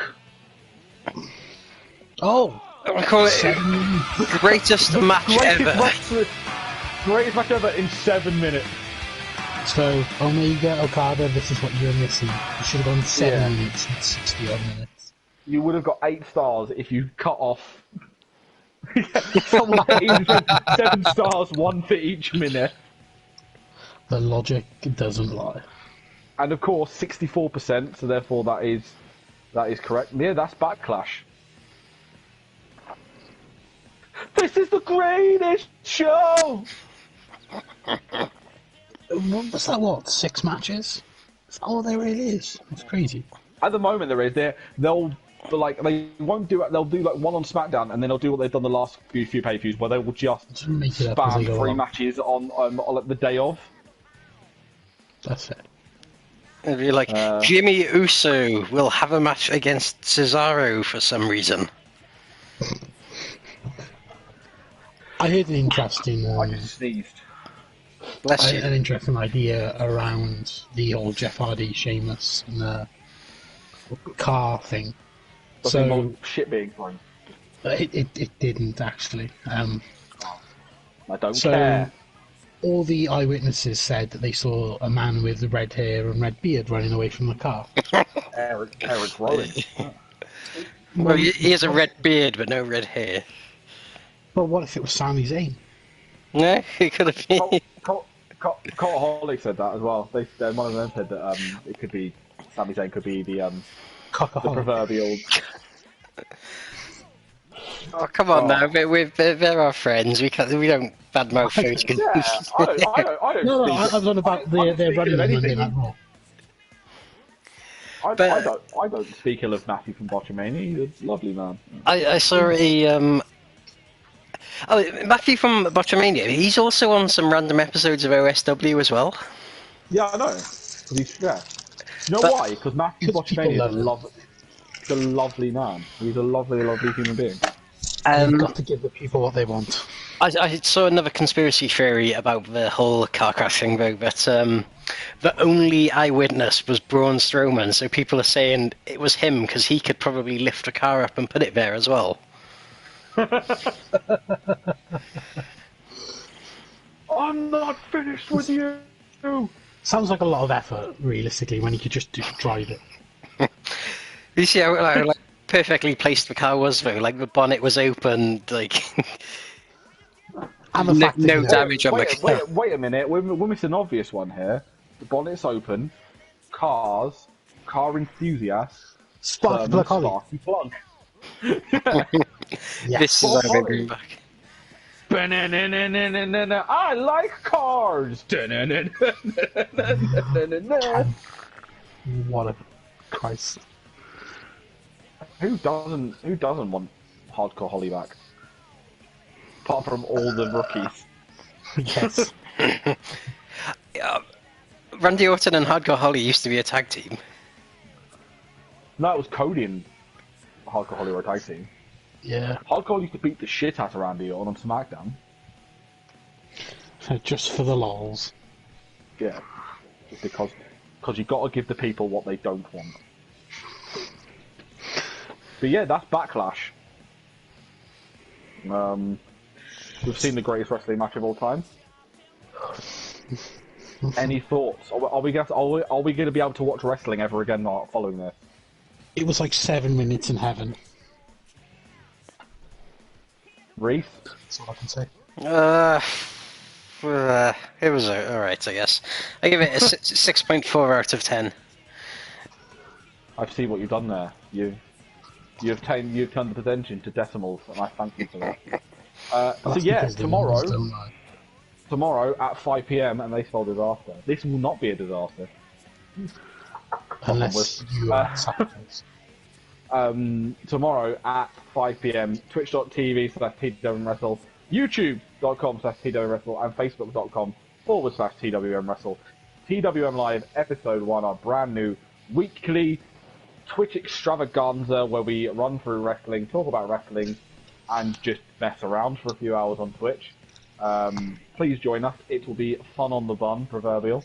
Oh! I call it greatest match ever. Greatest match ever in 7 minutes. So, Omega, Okada, this is what you're missing. You should have gone 7 minutes and 60 odd minutes. You would have got 8 stars if you cut off. Someone getting 7 stars, 1 for each minute. The logic doesn't lie. And of course, 64%, so therefore that is correct. Yeah, that's Backlash. This is the greatest show! Was that what? 6 matches? Is that all there really is? It's crazy. At the moment, there is. They'll won't do it. They'll do like one on SmackDown, and then they'll do what they've done the last few pay-per-views, where they will just spam 3 matches on the day of. That's it. It'd be like Jimmy Uso will have a match against Cesaro for some reason. I heard an interesting. I just sneezed. Bless you. An interesting idea around the whole Jeff Hardy, Sheamus, and car thing. So shit being thrown. It didn't actually. I don't care. All the eyewitnesses said that they saw a man with red hair and red beard running away from the car. Eric Rowan. Well, he has a red beard but no red hair. But what if it was Sami Zayn? No, it could have been. Cottaholic said that as well. One of them said that it could be Sami Zayn could be the proverbial. Oh, come on now, they're our friends. We don't badmouth those Yeah, I don't No, speak. I was on about I'm not their speaking running of on Monday anything. Night Raw. But I don't speak ill of Matty from Botchamania. He's a lovely man. I saw a oh, Matthew from Botchamania. He's also on some random episodes of OSW as well. Yeah, I know. 'Cause yeah. You know But why? Because Matty from Because people Botchamania is love him. a lovely man. He's a lovely, lovely human being. You've um, got to give the people what they want. I saw another conspiracy theory about the whole car crash thing, though, that the only eyewitness was Braun Strowman, so people are saying it was him because he could probably lift a car up and put it there as well. I'm not finished with you. Sounds like a lot of effort, realistically, when you could just drive it. You see how like perfectly placed the car was, though? Like the bonnet was open, like And the fact that no you damage on the car. Wait a minute. We're missing an obvious one here. The bonnet's open. Cars. Car enthusiasts. Sparky Thermal Plug Holly. Sparky Plug. Yes. This is Bob how they're Holly. going back. I like cars. What a Christ. Who doesn't want Hardcore Holly back? Apart from all the rookies. Yes. Randy Orton and Hardcore Holly used to be a tag team. No, it was Cody and Hardcore Holly were a tag team. Yeah. Hardcore Holly used to beat the shit out of Randy Orton on SmackDown. Just for the lols. Yeah, just because you got to give the people what they don't want. But yeah, that's Backlash. We've seen the greatest wrestling match of all time. Any thoughts? Are we going to be able to watch wrestling ever again following this? It was like 7 minutes in heaven. Rhys? That's all I can say. It was alright, I guess. I give it a 6.4 out of 10. I see what you've done there. You've turned the percentage into decimals, and I thank you for that. So That's yeah, because the numbers tomorrow. don't lie. Tomorrow at 5 PM, and they spell disaster. This will not be a disaster. Unless you are sacrificed. Tomorrow at 5 PM, twitch.tv/TWMWrestle, youtube.com/TWMWrestle, and facebook.com/TWMWrestle. TWM Live Episode 1, our brand new weekly Twitch extravaganza where we run through wrestling, talk about wrestling, and just mess around for a few hours on Twitch. Please join us. It will be fun on the bun, proverbial.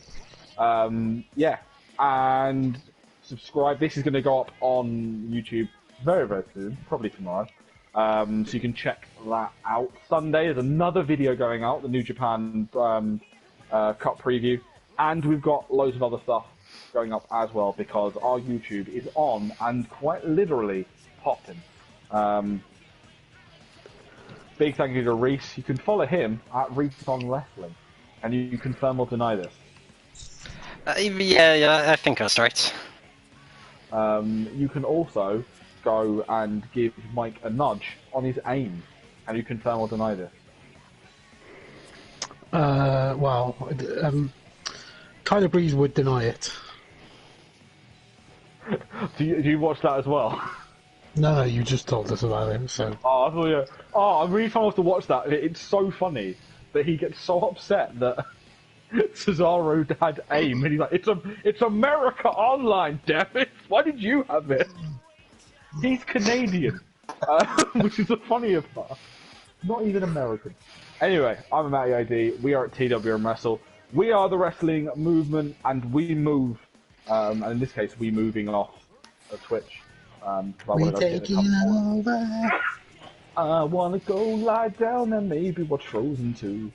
Yeah, and subscribe. This is going to go up on YouTube very, very soon, probably tomorrow. So you can check that out. Sunday is another video going out, the New Japan Cup preview. And we've got loads of other stuff going up as well because our YouTube is on and quite literally popping. Big thank you to Rhys. You can follow him at Rhys on Wrestling, and you confirm or deny this. Yeah, I think that's right. You can also go and give Mike a nudge on his aim, and you confirm or deny this. Well, Tyler Breeze would deny it. Do you watch that as well? No, you just told us about it, so... Oh, I thought you. Oh, I'm really trying to watch that. It's so funny that he gets so upset that Cesaro had aim, and he's like, "It's America Online, damn it! Why did you have it?" He's Canadian, which is the funniest part. Not even American. Anyway, I'm Matty ID. We are at TWM Wrestle. We are the wrestling movement, and we move. And in this case, we moving off of Twitch. We're taking over. I wanna go lie down and maybe watch Frozen 2.